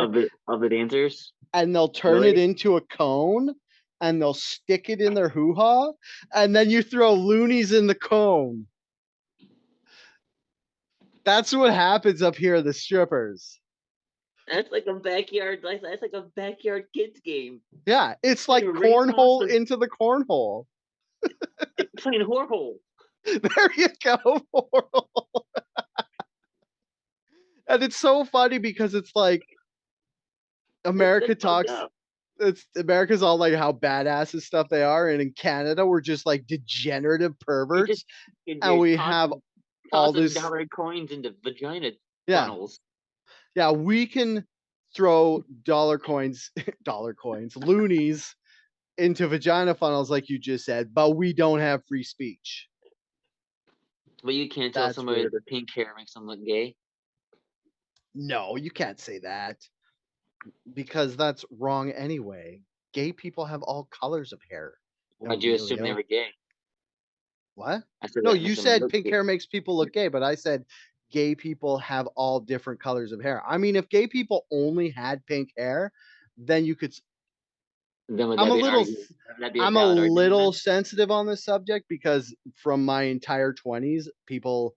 Of the dancers? and they'll turn it Really? into a cone, and they'll stick it in their hoo-ha, and then you throw loonies in the cone. That's what happens up here, the strippers. That's like a backyard kids game. Yeah, it's Like a like race off cornhole the into the cornhole. playing horhole. There you go, and it's so funny because it's like America That's fucked talks up. it's America's all like how badass and stuff they are, and in Canada, we're just like degenerative You're just perverts, and you're we have tossing all tossing this. dollar coins into vagina Yeah, funnels. yeah, we can throw dollar coins, dollar coins, loonies into vagina funnels, like you just said, but we don't have free speech. But you can't tell That's somebody that weird. their pink hair makes them look gay. No, you can't say that because that's wrong anyway. Gay people have all colors of hair, Why'd you assume they Emilio. were gay? What? I said No, that you makes them said look pink gay. hair makes people look gay, but I said gay people have all different colors of hair. I mean, if gay people only had pink hair, then you could. Then would I'm that a be an little. argument? Would that be a I'm a valid argument little then? sensitive on this subject because from my entire 20s, people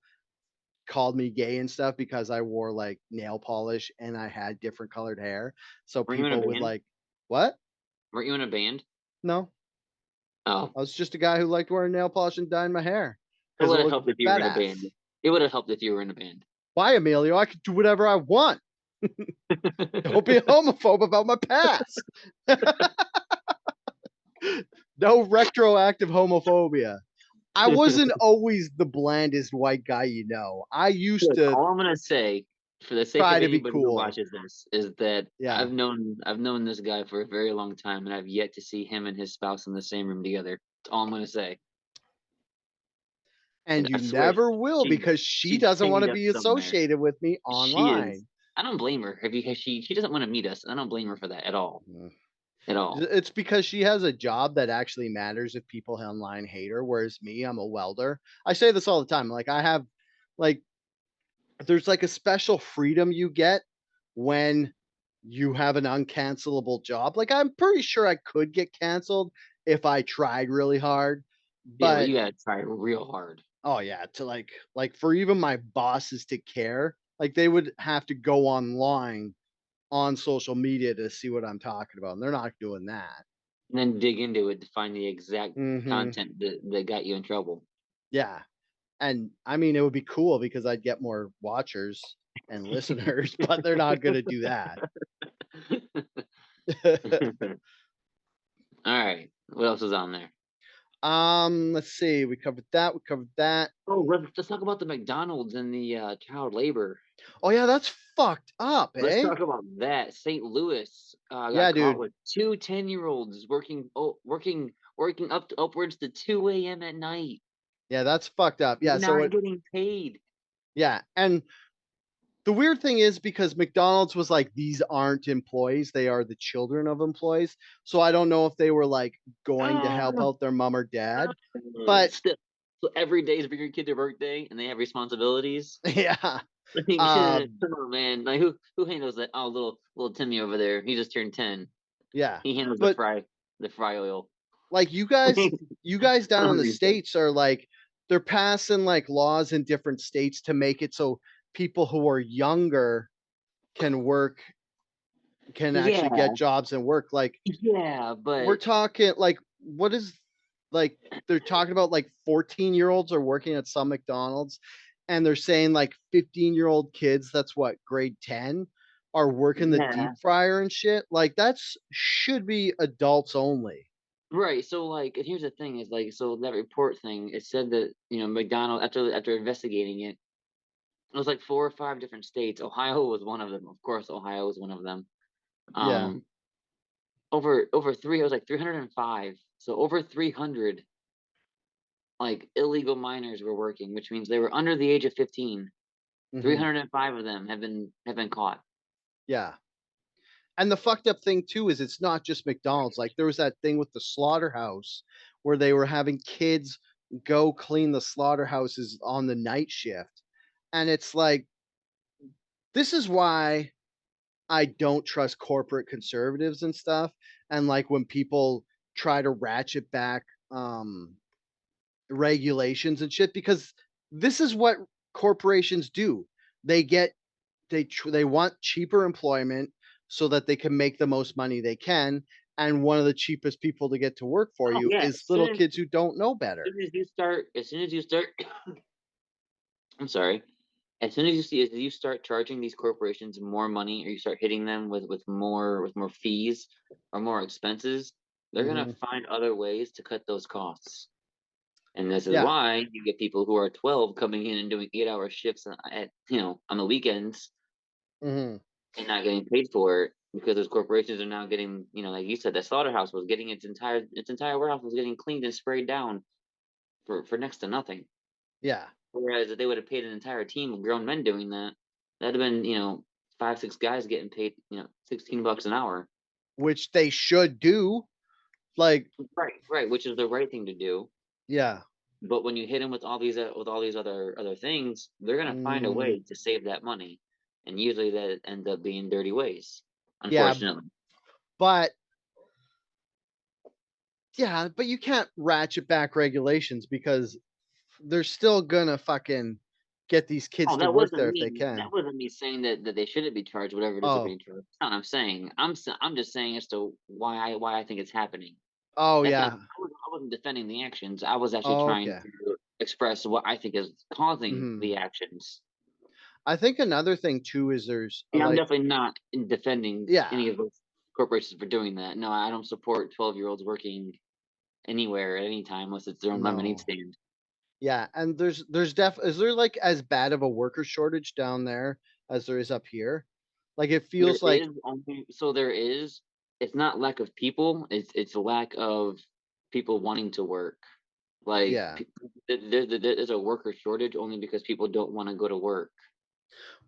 called me gay and stuff because I wore like nail polish and I had different colored hair. So Were you in a people would band? like, what? Weren't you in a band? No, Oh, I was just a guy who liked wearing nail polish and dyeing my hair it because it would have looked helped if you were in a badass. band. It would have helped if you were in a band. Why, Emilio? I could do whatever I want. Don't be a homophobe about my past. No retroactive homophobia. I wasn't always the blandest white guy you know. I used Look, to all I'm gonna say, for the sake try of to be anybody who cool. watches this, is that Yeah. I've known this guy for a very long time, and I've yet to see him and his spouse in the same room together. That's all I'm gonna say. And And I you swear never will because she she's doesn't want to chained up be somewhere. associated with me She is. online. I don't blame her. If she doesn't want to meet us, I don't blame her for that at all. Mm. At all. It's because she has a job that actually matters if people online hate her, whereas me, I'm a welder. I say this all the time. Like I have like there's like a special freedom you get when you have an uncancelable job. Like I'm pretty sure I could get canceled if I tried really hard, Yeah, but but you gotta try real hard. oh yeah, to like for even my bosses to care, like they would have to go online on social media to see what I'm talking about, and they're not doing that. And then dig into it to find the exact Mhm. content that got you in trouble. Yeah, and I mean, it would be cool because I'd get more watchers and listeners, but they're not gonna do that. Alright. What else is on there? Let's see. We covered that. We covered that. Oh, let's talk about the McDonald's and the, child labor. Oh yeah, that's fucked up, Let's eh? talk about that. St. Louis, got Yeah, caught dude. with 2 10-year-olds working upwards to 2 a.m. at night. Yeah, that's fucked up. Yeah, so Not it getting paid. yeah, and the weird thing is because McDonald's was like, "These aren't employees, they are the children of employees." So I don't know if they were, like, going to help Oh, out their mom or dad, but still. So every day is for your kid their birthday, and they have responsibilities. yeah, Like, um, come on, man. Like who handles that? Oh, little Timmy over there. He just turned 10. yeah, He handles but, the fry oil. like, you guys down in the States are, like they're passing, like, laws in different states to make it so people who are younger can work can actually Yeah, get jobs and work, like, yeah, we're but talking like, what is like, they're talking about, like, 14-year-olds are working at some McDonald's, and they're saying, like, 15-year-old kids, that's what, grade 10, are working the deep yeah, fryer and shit, like, that's should be adults only. right. So like, and here's the thing: is like, so that report thing, it said that McDonald after investigating it, it was like 4 or 5 different states. Ohio was one of them. Of course, Ohio was one of them. Yeah, Um, over three, it was like 305. So over 300 like illegal minors were working, which means they were under the age of 15. mhm, 305 of them have been caught. yeah, and the fucked up thing too is it's not just McDonald's, like, there was that thing with the slaughterhouse where they were having kids go clean the slaughterhouses on the night shift, and it's like, this is why I don't trust corporate conservatives and stuff, and, like, when people try to ratchet back, regulations and shit, because this is what corporations do. They get they want cheaper employment so that they can make the most money they can, and one of the cheapest people to get to work for Oh you yeah, is little kids who don't know better. as soon as you start I'm sorry. As you start charging these corporations more money, or you start hitting them with more fees or more expenses, they're gonna Mhm. find other ways to cut those costs. And this is Yeah. why you get people who are 12 coming in and doing 8-hour shifts on the weekends Mhm. and not getting paid for it, because those corporations are now getting, like you said, that slaughterhouse was getting its entire warehouse was getting cleaned and sprayed down for next to nothing. Yeah. Whereas if they would have paid an entire team of grown men doing that, that'd have been, 5, 6 guys getting paid, $16 an hour. Which they should do. Like, Right, right, which is the right thing to do. yeah. But when you hit them with all these other things, they're gonna find a Mm, way to save that money, and usually that ends up being dirty ways, yeah, unfortunately. but yeah, but you can't ratchet back regulations because they're still gonna fucking get these kids Oh, to that work wasn't there if they me. That can. wasn't me saying that they shouldn't be charged whatever it is they're Oh. being charged. That's not what I'm saying. I'm just saying as to why I think it's happening. Oh, That's not. yeah. I wasn't defending the actions. I was actually Oh, trying okay. to express what I think is causing Mhm. the actions. I think another thing too is there's, And I'm like definitely not in defending yeah. any of those corporations for doing that. No, I don't support 12-year-olds working anywhere at any time unless it's their own lemonade No. stand. Yeah, and is there, like, as bad of a worker shortage down there as there is up here? Like, it There feels like is only so there is. It's not lack of people. It's a lack of people wanting to work. Like yeah. there's a worker shortage only because people don't want to go to work.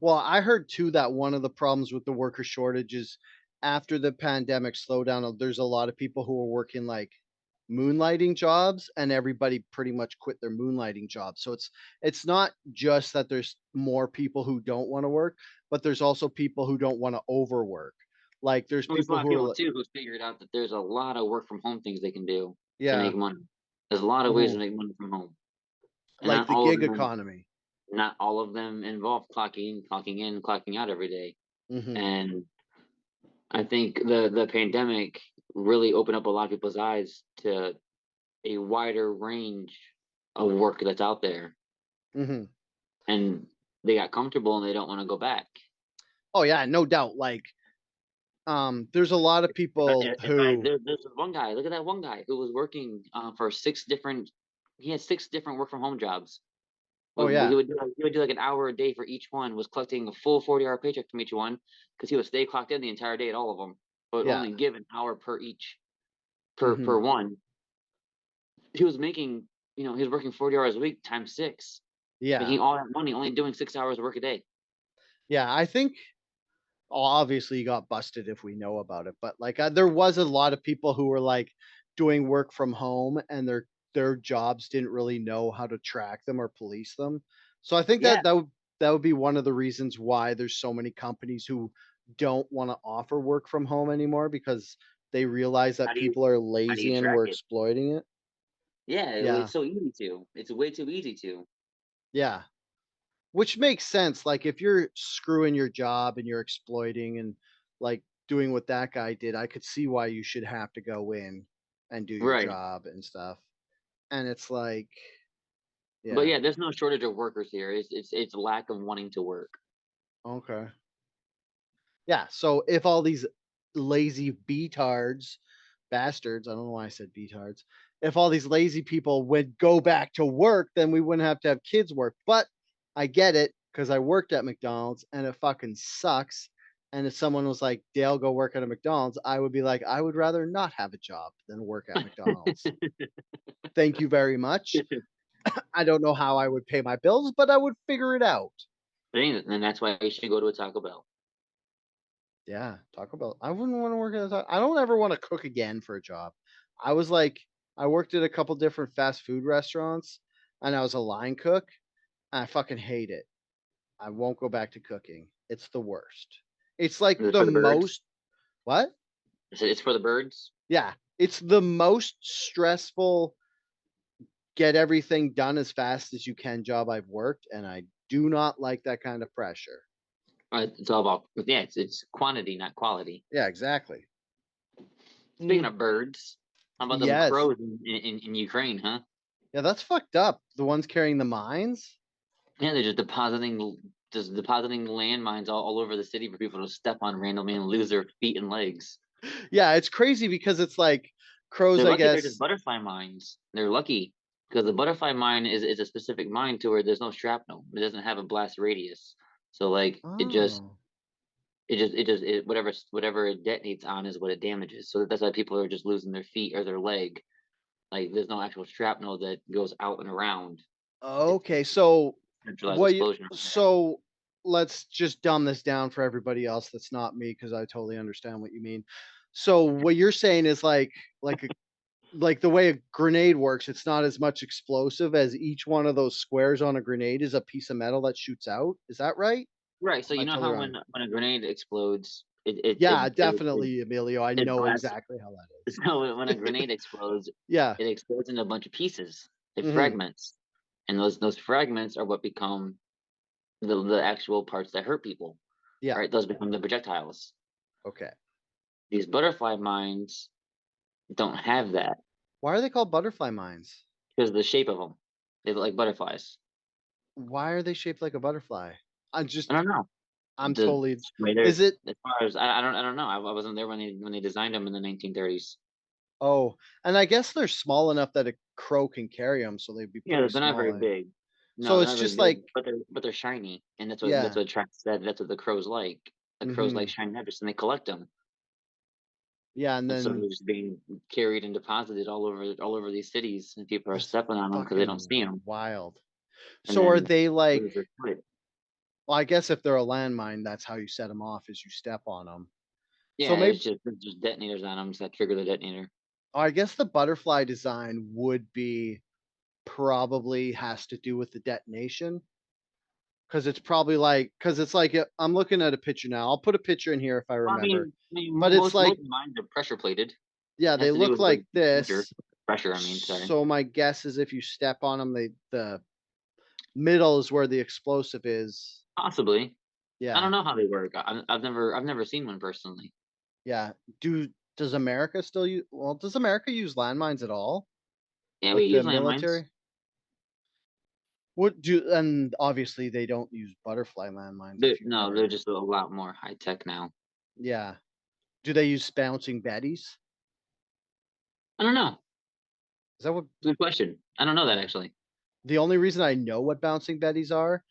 Well, I heard too that one of the problems with the worker shortage is after the pandemic slowdown, there's a lot of people who are working like moonlighting jobs and everybody pretty much quit their moonlighting jobs. So it's not just that there's more people who don't want to work, but there's also people who don't want to overwork. Like there's Well, there's a people lot of who are people like, too who figured out that there's a lot of work from home things they can do to yeah, make money. There's a lot of ways to mhm, make money from home, and like the gig economy. not all of them involve clocking in, clocking out every day. Mhm. And I think the pandemic really opened up a lot of people's eyes to a wider range of work that's out there, Mhm. and they got comfortable and they don't want to go back. Oh yeah, no doubt. Like there's a lot of people who There's this one guy. Look at that one guy who was working for 6 different. He had 6 different work from home jobs. oh He yeah. would do like an hour a day for each one. Was collecting a full 40-hour paycheck from each one because he would stay clocked in the entire day at all of them, but Yeah. only give an hour per each per Mhm. one. He was making He's working 40 hours a week times 6, Yeah. making all that money, only doing 6 hours of work a day. Yeah, I think obviously you got busted if we know about it, but, like, there was a lot of people who were, like, doing work from home and their jobs didn't really know how to track them or police them. So I think Yeah. that would be one of the reasons why there's so many companies who don't wanna offer work from home anymore because they realize How that do you people are how do you lazy and track we're it? exploiting it. Yeah, Yeah, it's so easy to. It's way too easy to. yeah. Which makes sense, like, if you're screwing your job and you're exploiting and, like, doing what that guy did, I could see why you should have to go in and do your Right. job and stuff, and it's like But yeah, yeah, there's no shortage of workers here. It's lack of wanting to work. okay. Yeah, so if all these lazy betards, bastards, I don't know why I said betards. If all these lazy people would go back to work, then we wouldn't have to have kids work. But I get it because I worked at McDonald's and it fucking sucks. And if someone was like, Dale, go work at a McDonald's, I would be like, I would rather not have a job than work at McDonald's. Thank you very much. I don't know how I would pay my bills, but I would figure it out. And that's why you should go to a Taco Bell. Yeah, Taco Bell. I wouldn't wanna work at a I don't ever wanna cook again for a job. I was like I worked at a couple different fast food restaurants, and I was a line cook, and I fucking hate it. I won't go back to cooking. It's the worst. It's like Is it the for the birds? most what? It's for the birds? Yeah, it's the most stressful, get everything done as fast as you can job I've worked, and I do not like that kind of pressure. It's all about, yeah, it's quantity, not quality. Yeah, exactly. Speaking Mm, of birds, how about them yes. crows in Ukraine, huh? Yeah, that's fucked up. The ones carrying the mines? Yeah, they're just depositing landmines all over the city for people to step on randomly and lose their feet and legs. Yeah, it's crazy because it's like crows, They're I lucky they're just guess. butterfly mines. They're lucky because the butterfly mine is a specific mine to where there's no shrapnel. It doesn't have a blast radius. So like Oh, whatever it detonates on is what it damages. So that's why people are just losing their feet or their leg. Like there's no actual shrapnel that goes out and around. It's okay. So centralized what? explosion right there. So let's just dumb this down for everybody else. That's not me because I totally understand what you mean. So what you're saying is like a like the way a grenade works. It's not as much explosive as each one of those squares on a grenade is a piece of metal that shoots out. Is that right? Right. So Am I you know totally how wrong? when a grenade explodes, Yeah, definitely, Emilio. I it know blasts. exactly how that is. So when a grenade explodes, Yeah. it explodes into a bunch of pieces. It Hmm. fragments, and those fragments are what become the actual parts that hurt people. Yeah. Right. Those become the projectiles. Okay. These butterfly mines don't have that Why are they called butterfly mines? because of the shape of them. They look like butterflies. Why are they shaped like a butterfly? I'm I just don't know. I'm The totally way they're is it as far as I don't know. I wasn't there when they designed them in the 1930s. oh, and I guess they're small enough that a crow can carry them, so they'd be Yeah, pretty they're not very small, eh? big. No, So they're it's not very just big, like but they're shiny, and that's yeah, what attracts that. That's what the crows like. The crows like mhm, shiny objects, and they collect them. yeah, and And so then they're just being carried and deposited all over these cities, and people are that's stepping on them because they don't fucking see them, wild. and So are then they like lose their foot. well, I guess if they're a landmine, that's how you set them off is you step on them. So Yeah, maybe it's just detonators on them that trigger the detonator. I guess the butterfly design would be probably has to do with the detonation. 'Cause it's probably like, cause it's like, I'm looking at a picture now. I'll put a picture in here if I Well, remember, I mean, but it's like most mines are pressure plated. yeah, It has they to do look with like temperature, this. pressure. I mean, sorry. So my guess is if you step on them, the middle is where the explosive is. Possibly. I don't Yeah, know how they work. I've never seen one personally. yeah. Do does America still use well, does America use landmines at all? Yeah, we Like the use landmines. military? What do and obviously they don't use butterfly landmines if you've No, they're never just a lot more high tech now. yeah. Do they use bouncing betties? I don't know. Is that what Good question. I don't know that yeah. actually. The only reason I know what bouncing betties are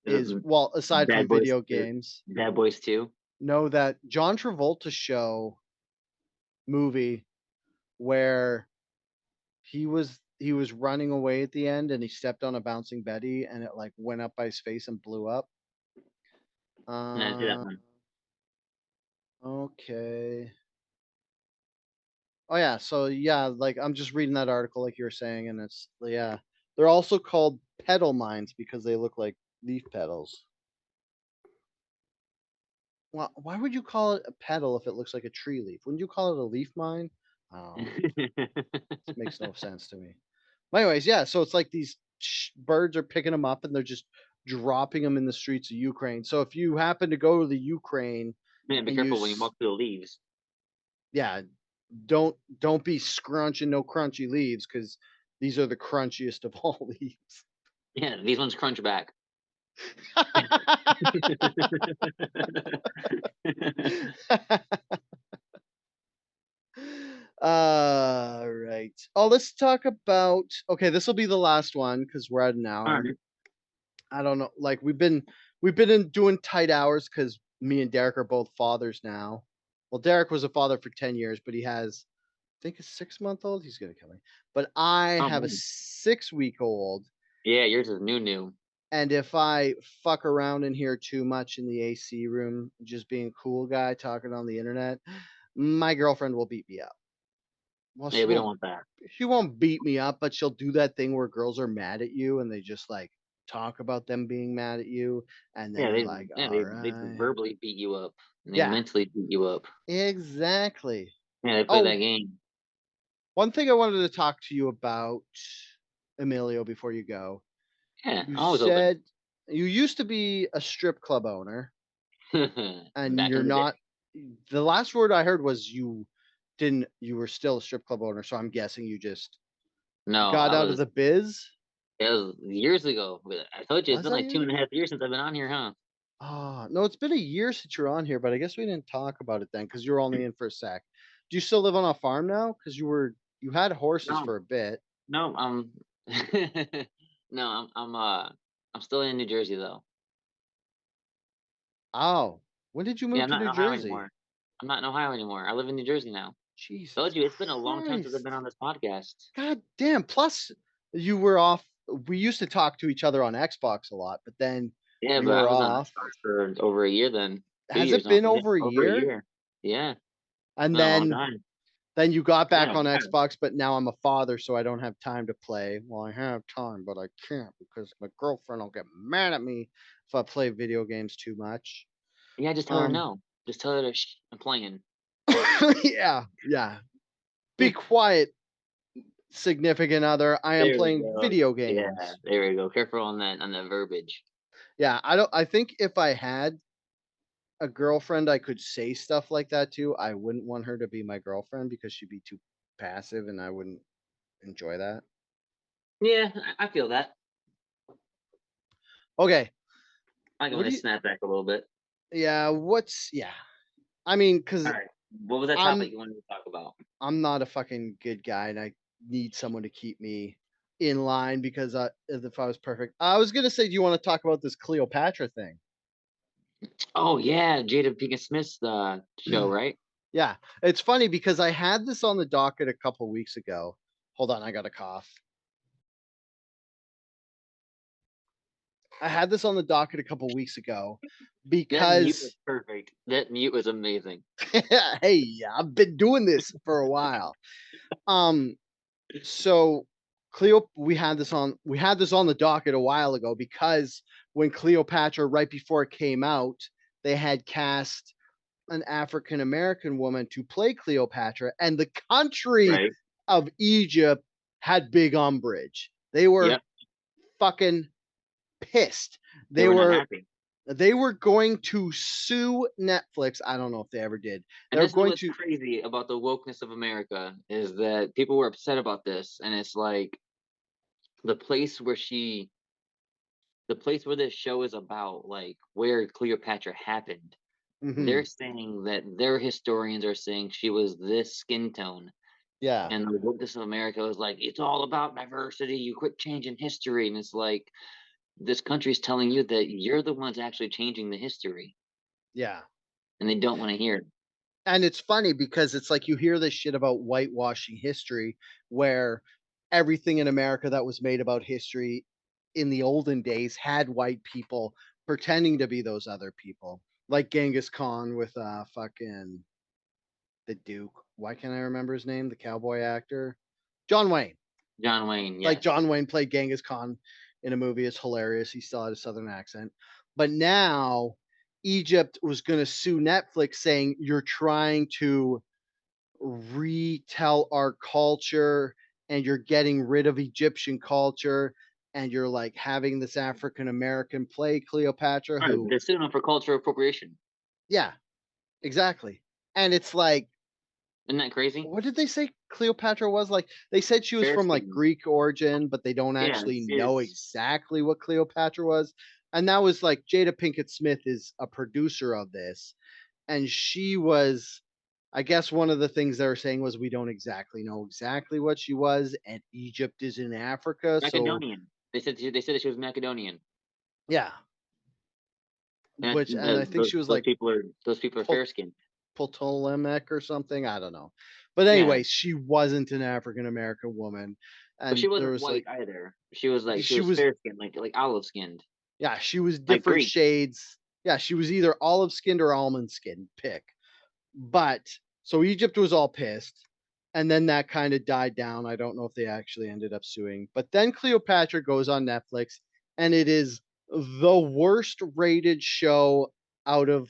is Uh, well, aside from Bad Boys, video games, Bad Boys 2. know that John Travolta show movie where he was running away at the end and he stepped on a bouncing Betty and it like went up by his face and blew up. And I see that Uh, one. okay. Oh yeah, so yeah, like I'm just reading that article like you were saying, and it's yeah. They're also called petal mines because they look like leaf petals. Well, why would you call it a petal if it looks like a tree leaf? Wouldn't you call it a leaf mine? I don't know. It makes no sense to me. But anyways, yeah, so it's like these birds are picking them up and they're just dropping them in the streets of Ukraine. So if you happen to go to the Ukraine Man, be and careful when you walk through the leaves. yeah, don't be scrunching no crunchy leaves because these are the crunchiest of all leaves. Yeah, these ones crunch back. Right. Oh, let's talk about. Okay, this will be the last one because we're at an hour. Alright. I don't know. Like we've been in doing tight hours because me and Derek are both fathers now. Well, Derek was a father for 10 years, but he has, I think, a 6-month old. He's gonna kill me. But I Oh, have a man. 6-week-old, Yeah, yours is new. and if I fuck around in here too much in the AC room, just being a cool guy talking on the internet, my girlfriend will beat me up. Well, Yeah, we don't want that. she won't beat me up, but she'll do that thing where girls are mad at you and they just like talk about them being mad at you, and then Yeah, you're like, all they right. verbally beat you up, and they Yeah, mentally beat you up. exactly. Yeah, they play that Oh, game. one thing I wanted to talk to you about, Emilio, before you go. Yeah, You always open. said you used to be a strip club owner and Back you're in the day. not. The last word I heard was you were still a strip club owner, so I'm guessing you just No, got out of the biz. it was years ago. But I told you, it's Was been that like two you? and a half years since I've been on here, huh? Ah, no, it's been a year since you're on here, but I guess we didn't talk about it then because you were only in for a sec. Do you still live on a farm now? Because you had horses No, for a bit. no, no, I'm still in New Jersey though. Oh, when did you Yeah, move I'm to not New in Ohio Jersey? anymore. I'm not in Ohio anymore. I live in New Jersey now. Jesus Told you, it's been a long time since I've been Christ. on this podcast. God damn. Plus, you were off. We used to talk to each other on Xbox a lot, but then Yeah, you but I were was on off. Xbox for over a year then. Two Has years it now. been Yeah, over a over a year? year. Yeah, it's And been a long then time. you got back No, on yeah. Xbox, but now I'm a father, so I don't have time to play. Well, I have time, but I can't because my girlfriend will get mad at me if I play video games too much. Yeah, just tell her Um, no. Just tell her to shh, I'm playing. yeah, yeah. Be quiet, significant other. I am There we playing go. video Yeah, games. there we go. Careful on that verbiage. Yeah, I don't. I think if I had a girlfriend I could say stuff like that to, I wouldn't want her to be my girlfriend because she'd be too passive, and I wouldn't enjoy that. Yeah, I feel that. Okay, I can what do only you? snap back a little bit. Yeah, what's yeah? I mean, because All right. What was that topic I'm you wanted to talk about? I'm not a fucking good guy, and I need someone to keep me in line because if I was perfect, I was gonna say, do you want to talk about this Cleopatra thing? Oh yeah, Jada Pinkett Smith's show, right? Yeah, it's funny because I had this on the docket a couple weeks ago. Hold on, I got a cough. I had this on the docket a couple weeks ago That mute was because perfect. That mute was amazing. hey, I've been doing this for a while. Um, so we had this on the docket a while ago because when Cleopatra, right before it came out, they had cast an African American woman to play Cleopatra, and the country Right? of Egypt had big umbrage. They were Yep. fucking pissed. They They were not were happy. they were going to sue Netflix. I don't know if they ever did. And They're this is going what's to crazy about the wokeness of America is that people were upset about this, and it's like the place where she, the place where this show is about, like where Cleopatra happened. They're mhm, saying that their historians are saying she was this skin tone. yeah, And the wokeness of America was like, it's all about diversity. You quit changing history. And it's like, this country's telling you that you're the ones actually changing the history, yeah. and they don't want to hear it. And it's funny because it's like you hear this shit about whitewashing history where everything in America that was made about history in the olden days had white people pretending to be those other people, like Genghis Khan with fucking the Duke. Why can't I remember his name? The cowboy actor, John Wayne. John Wayne, Like yes. John Wayne played Genghis Khan in a movie. It's hilarious. He still had a southern accent. But now Egypt was going to sue Netflix saying you're trying to retell our culture and you're getting rid of Egyptian culture and you're like having this African American play Cleopatra Right, who they're suing him for cultural appropriation. yeah, exactly. And it's like Isn't that crazy? what did they say Cleopatra was? Like they said she was Fair from like skin. Greek origin, but they don't Yeah, actually she know is. exactly what Cleopatra was. And that was like Jada Pinkett Smith is a producer of this. And she was, I guess one of the things they were saying was we don't exactly know exactly what she was, and Egypt is in Africa. So Macedonian. They said that she was Macedonian. yeah, And which and I the, think she was like those people are Pul- fair skinned. Ptolemy or something. I don't know. But Yeah. anyways, she wasn't an African American woman. But she And there wasn't was white like either. She she was was fair skinned, like olive skinned. yeah, she was Like different Greek. shades. Yeah, she was either olive skinned or almond skinned, pick. But so Egypt was all pissed. And then that kind of died down. I don't know if they actually ended up suing. But then Cleopatra goes on Netflix and it is the worst rated show out of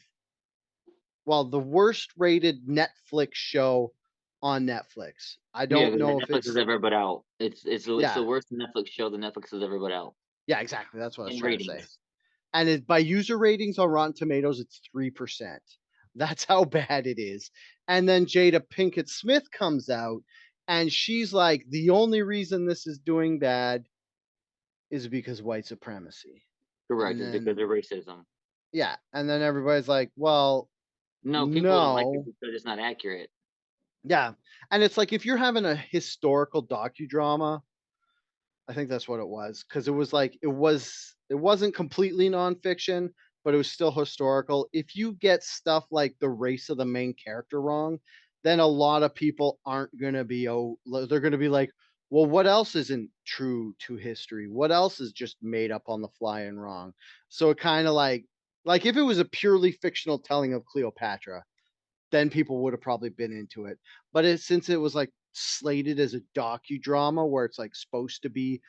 well, the worst rated Netflix show on Netflix. I Yeah, don't because know if Netflix has it's ever put out. It's the yeah, worst Netflix show that Netflix has ever put out yeah, exactly. That's what I was in trying to say. ratings. And it, by user ratings on Rotten Tomatoes, it's 3%. That's how bad it is. And then Jada Pinkett Smith comes out and she's like, the only reason this is doing bad is because white supremacy. Correct, And is because then, of racism. yeah. And then everybody's like, well, No, people don't like it no. because it's not accurate. Yeah. And it's like if you're having a historical docudrama, I think that's what it was, because it was like it wasn't completely nonfiction, but it was still historical. If you get stuff like the race of the main character wrong, then a lot of people aren't gonna be they're gonna be like, well, what else isn't true to history? What else is just made up on the fly and wrong? So it kind of like if it was a purely fictional telling of Cleopatra, then people would have probably been into it. But since it was like slated as a docudrama where it's like supposed to be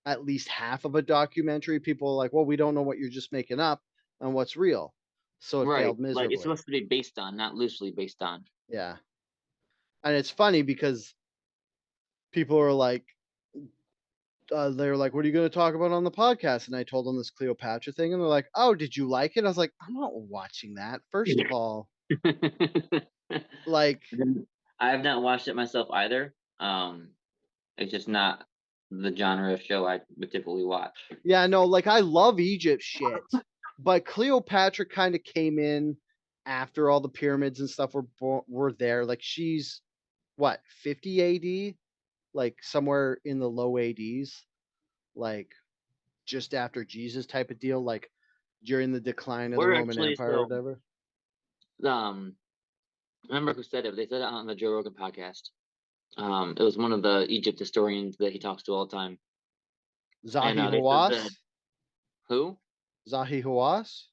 at least half of a documentary, people are like, well, we don't know what you're just making up and what's real. So it Right. failed Like it's miserably. supposed to be based on, not loosely based on. Yeah. And it's funny because people are like, they're like, what are you going to talk about on the podcast? And I told them this Cleopatra thing. And they're like, oh, did you like it? I was like, I'm not watching that. First of all, like, I have not watched it myself either. It's just not the genre of show I would typically watch. yeah, no, like I love Egypt shit, but Cleopatra kind of came in after all the pyramids and stuff were there. Like she's what 50 AD, like somewhere in the low ADs, like just after Jesus type of deal, like during the decline of the We're Roman actually Empire or so whatever. um I remember who said it. They said it on the Joe Rogan podcast. It was one of the Egypt historians that he talks to all the time, and Zahi they said that Hawass, who? Zahi Hawass,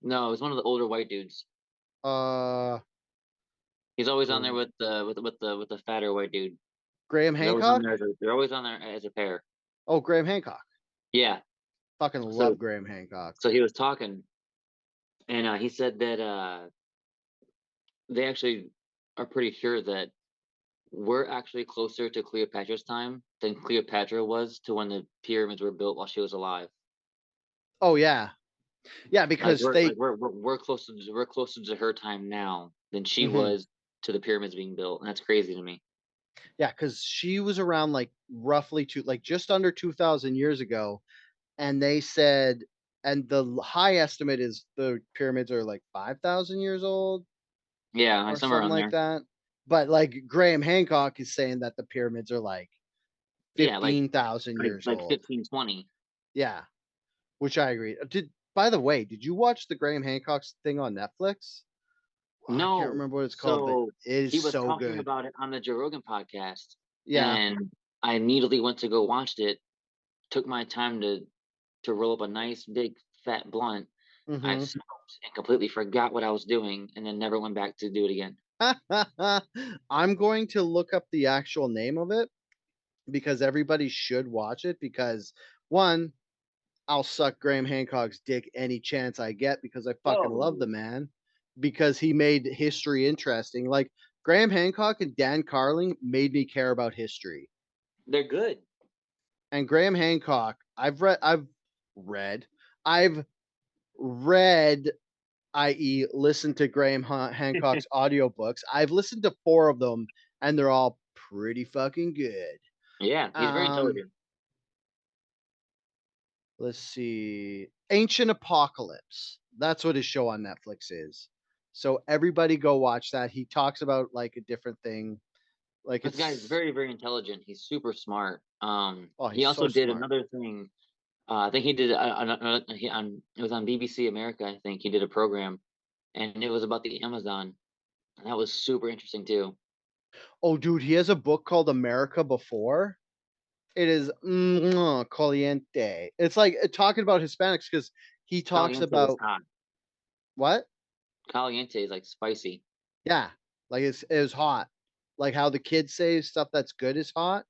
No, it was one of the older white dudes. uh, He's always on there Gr- with the fatter white dude. Graham They're always on Hancock. there. They're always on there as a pair. Oh, Graham Hancock. Yeah. Fucking So love Graham Hancock. so he was talking, and he said that they actually are pretty sure that we're actually closer to Cleopatra's time than Cleopatra was to when the pyramids were built while she was alive. Oh yeah, yeah, Like because we're like they. we're closer to her time now than she Mhm. was to the pyramids being built, and that's crazy to me. Yeah, because she was around like roughly like just under 2,000 years ago. And they said, and the high estimate is the pyramids are like 5,000 years old Yeah, like or somewhere something around like there. that. But like Graham Hancock is saying that the pyramids are like Yeah, like 15,000 like years like old. 1520. Yeah, which I agree. By the way, did you watch the Graham Hancock's thing on Netflix? Oh, I can't No. remember what it's called, but So it is he was so talking good. about it on the Joe Rogan podcast, Yeah. and I immediately went to go watch it, took my time to roll up a nice big fat blunt. I Mhm. smoked and completely forgot what I was doing, and then never went back to do it again. I'm going to look up the actual name of it because everybody should watch it because, 1, I'll suck Graham Hancock's dick any chance I get because I fucking love the Whoa, man, because he made history interesting. Like, Graham Hancock and Dan Carling made me care about history. they're good. And Graham Hancock, read I've read, i.e., listened to Graham Hancock's audiobooks. I've listened to 4 of them, and they're all pretty fucking good. Yeah, he's very Um, intelligent. let's see. Ancient Apocalypse. That's what his show on Netflix is. So everybody go watch that. He talks about, like, a different thing. Like, This guy's it's very, very intelligent. He's super smart. oh, He he's also so did smart. another thing. I think he did he on it was on BBC America. I think he did a program, and it was about the Amazon. And that was super interesting too. Oh, dude, he has a book called America Before. It is caliente. It's like, talking about Hispanics because he talks Caliente is about hot. what? Caliente is like spicy. Yeah, like, it was hot. Like how the kids say stuff that's good is hot.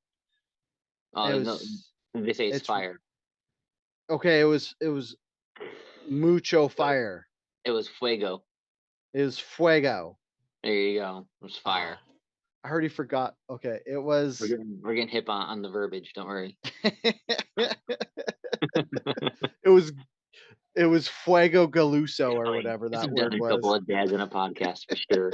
It No, was they say it's it's fire. okay, it was mucho fire. It was fuego. It was fuego. There you go. It was Ah, fire. I already forgot. Okay, it was We're getting hip on the verbiage. Don't worry. it was it was fuego galuso or Definitely, whatever this that is word definitely a couple was. of dads in a podcast for sure.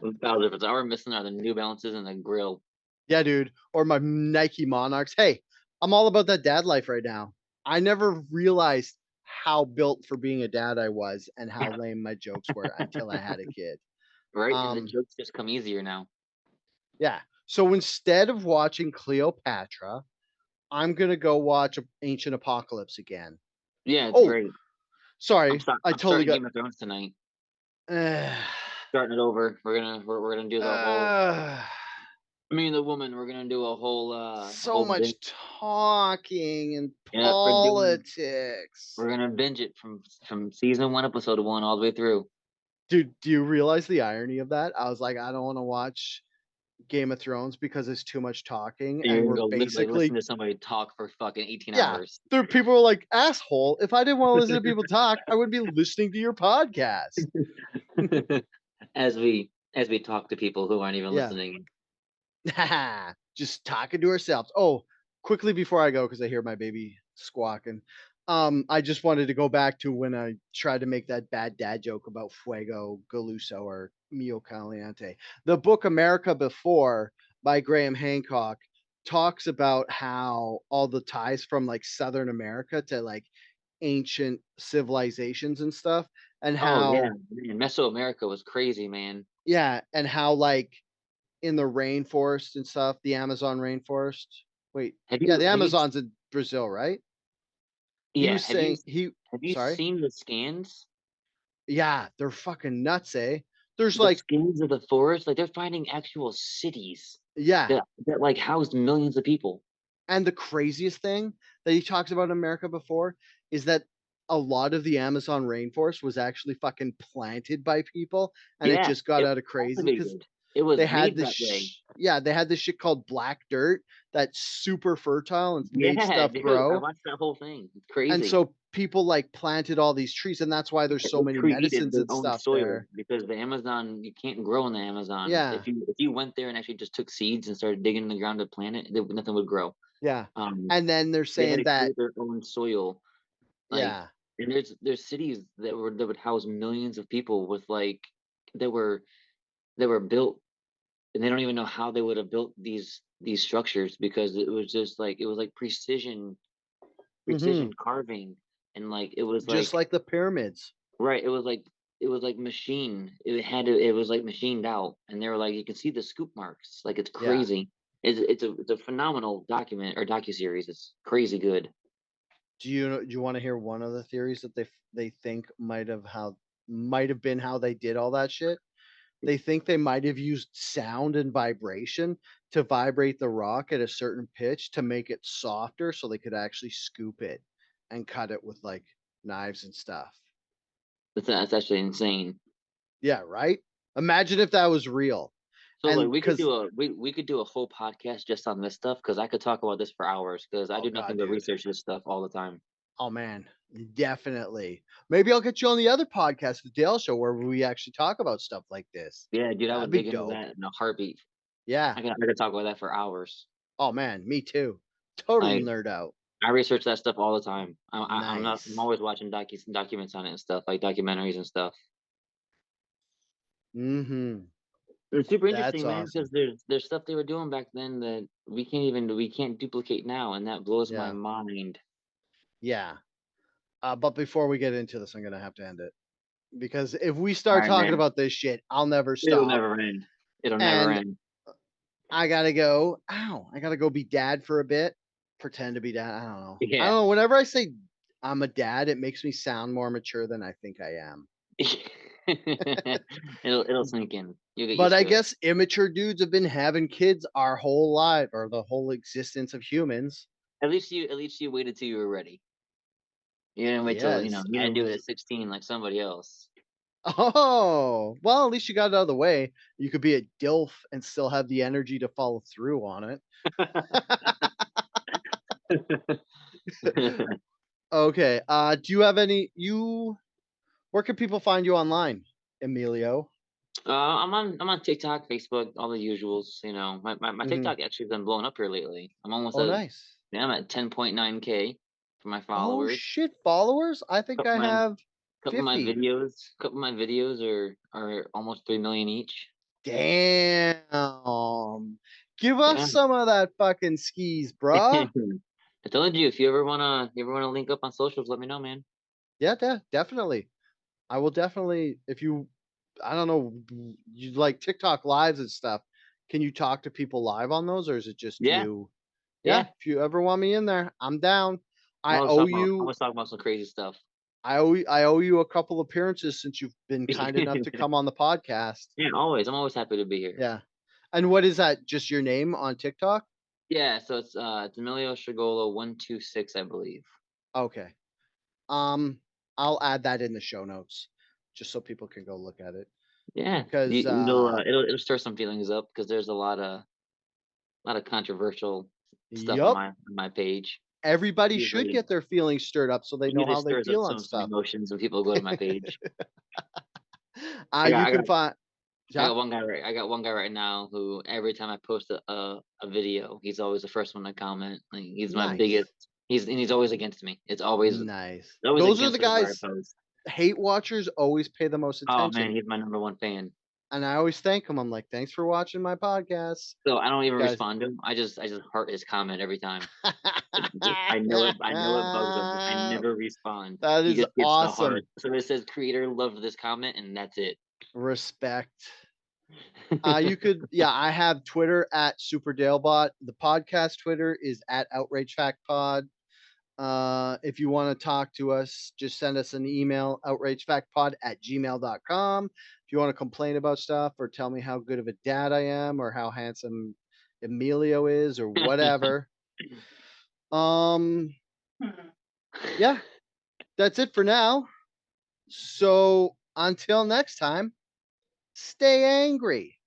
1,000%. All we're missing are the New Balances and the grill. Yeah, dude. Or my Nike Monarchs. Hey, I'm all about that dad life right now. I never realized how built for being a dad I was and how lame my jokes were until I had a kid. Right? And the Um, jokes just come easier now. yeah. So instead of watching Cleopatra, I'm gonna go watch Ancient Apocalypse again. Yeah, it's Oh, great. sorry. I I'm totally starting got Game of Thrones tonight. uh, Starting it over. We're gonna do the whole uh, me and the woman, we're gonna do a so whole binge. much talking and Yeah, politics. we're gonna binge it from season one, episode one, all the way through. Dude, do you realize the irony of that? I was like, I don't wanna watch Game of Thrones because it's too much talking, And you're and gonna we're go literally listen basically to somebody talk for fucking 18 yeah, hours. there people are like, "Asshole, if I didn't wanna listen to people talk, I would be listening to your podcast." As we talk to people who aren't even Yeah. listening. Just talking to ourselves. Oh, quickly before I go, because I hear my baby squawking. I just wanted to go back to when I tried to make that bad dad joke about Fuego Galuso or Mio Caliente. The book America Before by Graham Hancock talks about how all the ties from like Southern America to like ancient civilizations and stuff, and Oh yeah, how man, Mesoamerica was crazy, man. yeah, and how like in the rainforest and stuff, the Amazon rainforest. Wait, Have yeah, you the have you Amazon's in Brazil, right? He yeah, was saying he have you sorry? seen the scans? Yeah, they're fucking nuts, eh? There's The like scans of the forest, like they're finding actual cities yeah, that like housed millions of people. and the craziest thing that he talks about in America before is that a lot of the Amazon rainforest was actually fucking planted by people, and it Yeah, just got it out of was crazy because cultivated. It was they had made this that way. yeah, they had this shit called black dirt that's super fertile and made Yeah, stuff dude, I grow. watched that whole thing. It's And crazy. so people, like, planted all these trees, and that's why there's so It many created medicines their and own stuff soil there. because the Amazon you can't grow in the Amazon. Yeah, If you went there and actually just took seeds and started digging in the ground to plant it, nothing would grow. yeah. Um, And then they're they had saying to that create their own soil. Like, yeah. and there's cities that would house millions of people with like that were that were built, and they don't even know how they would have built these structures because it was just like it was like precision Mhm. carving, and like it was Just like like the pyramids. right, it was like machine. It was like machined out, and they were like you can see the scoop marks. Like it's Yeah. crazy. It's a phenomenal document or docuseries. It's crazy good. Do you wanna hear one of the theories that they think might have been how they did all that shit? they think they might have used sound and vibration to vibrate the rock at a certain pitch to make it softer so they could actually scoop it and cut it with like knives and stuff. That's actually insane. Yeah, right? Imagine if that was real. So like And we could because do a whole podcast just on this stuff because I could talk about this for hours because I oh do god, nothing but dude. research this stuff all the time. Oh man, definitely. Maybe I'll get you on the other podcast, the Dale Show, where we actually talk about stuff like this. Yeah, dude, I That'd would be dig into dope. that in a heartbeat. Yeah. I could talk about that for hours. Oh man, me too. Total Like nerd out. I research that stuff all the time. I'm Nice. always watching documents on it and stuff, like documentaries and stuff. Mhm. It's super That's interesting, man, awesome. because there's stuff they were doing back then that we can't duplicate now, and that blows my Yeah. mind. Yeah. But before we get into this, I'm gonna have to end it because if we All start right, talking man. about this shit, I'll never It'll stop. never end. It'll never And end. I gotta go. Ow! I gotta go be dad for a bit. Pretend to be dad. I don't know. I Yeah. don't know. Whenever I say I'm a dad, it makes me sound more mature than I think I am. It'll sink in. You'll get But used I to it. guess immature dudes have been having kids our whole life or the whole existence of humans. At least you waited till you were ready. You didn't wait till, Yes, you I didn't do it was. at 16 like somebody else. Oh, well, at least you got it out of the way. You could be a DILF and still have the energy to follow through on it. Okay. Do you have any you where can people find you online, Emilio? I'm on TikTok, Facebook, all the usuals. My Mhm. TikTok actually been blowing up here lately. Oh, nice. I'm at 10.9K for my Oh followers. shit, followers? I think Couple I of my have 50. couple of my videos are almost 3 million each. Damn. Give us Yeah. some of that fucking skis, bruh. I told you if you ever wanna link up on socials, let me know, man. Yeah, definitely. I will definitely if you I don't know, you like TikTok lives and stuff. Can you talk to people live on those or is it just Yeah, you? Yeah, yeah. if you ever want me in there, I'm down. I I owe was you talking about some crazy stuff. I owe you a couple appearances since you've been kind enough to come on the podcast. Yeah, always. I'm always happy to be here. Yeah. And what is that? Just your name on TikTok? Yeah, so it's Emilio Chagolla 126, I believe. Okay. Um, I'll add that in the show notes just so people can go look at it. Yeah, Because it'll stir some feelings up because there's a lot of controversial stuff yup, on my page. everybody should Usually get their feelings stirred up so they know usually how they stirs up feel on some stuff. emotions when people go to my page. You I got can find yeah, I got one guy right now who every time I post a video, he's always the first one to comment. Like he's my nice. biggest. He's always against me. Nice. It's always Those are the against whatever I guys post. hate watchers always pay the most Oh man, attention. he's my number one fan. And I always thank them. I'm like, thanks for watching my podcast. So I don't even Guys. respond to him. I just heart his comment every time. I know it bugs him. I never respond. That He is just gets the heart. awesome. So it says creator loved this comment and that's it. Respect. You could, yeah, I have Twitter at SuperDalebot. The podcast Twitter is at OutrageFactPod. If you want to talk to us, just send us an email, outragefactpod@gmail.com. If you want to complain about stuff or tell me how good of a dad I am or how handsome Emilio is or whatever. Um, yeah, that's it for now. So until next time, stay angry.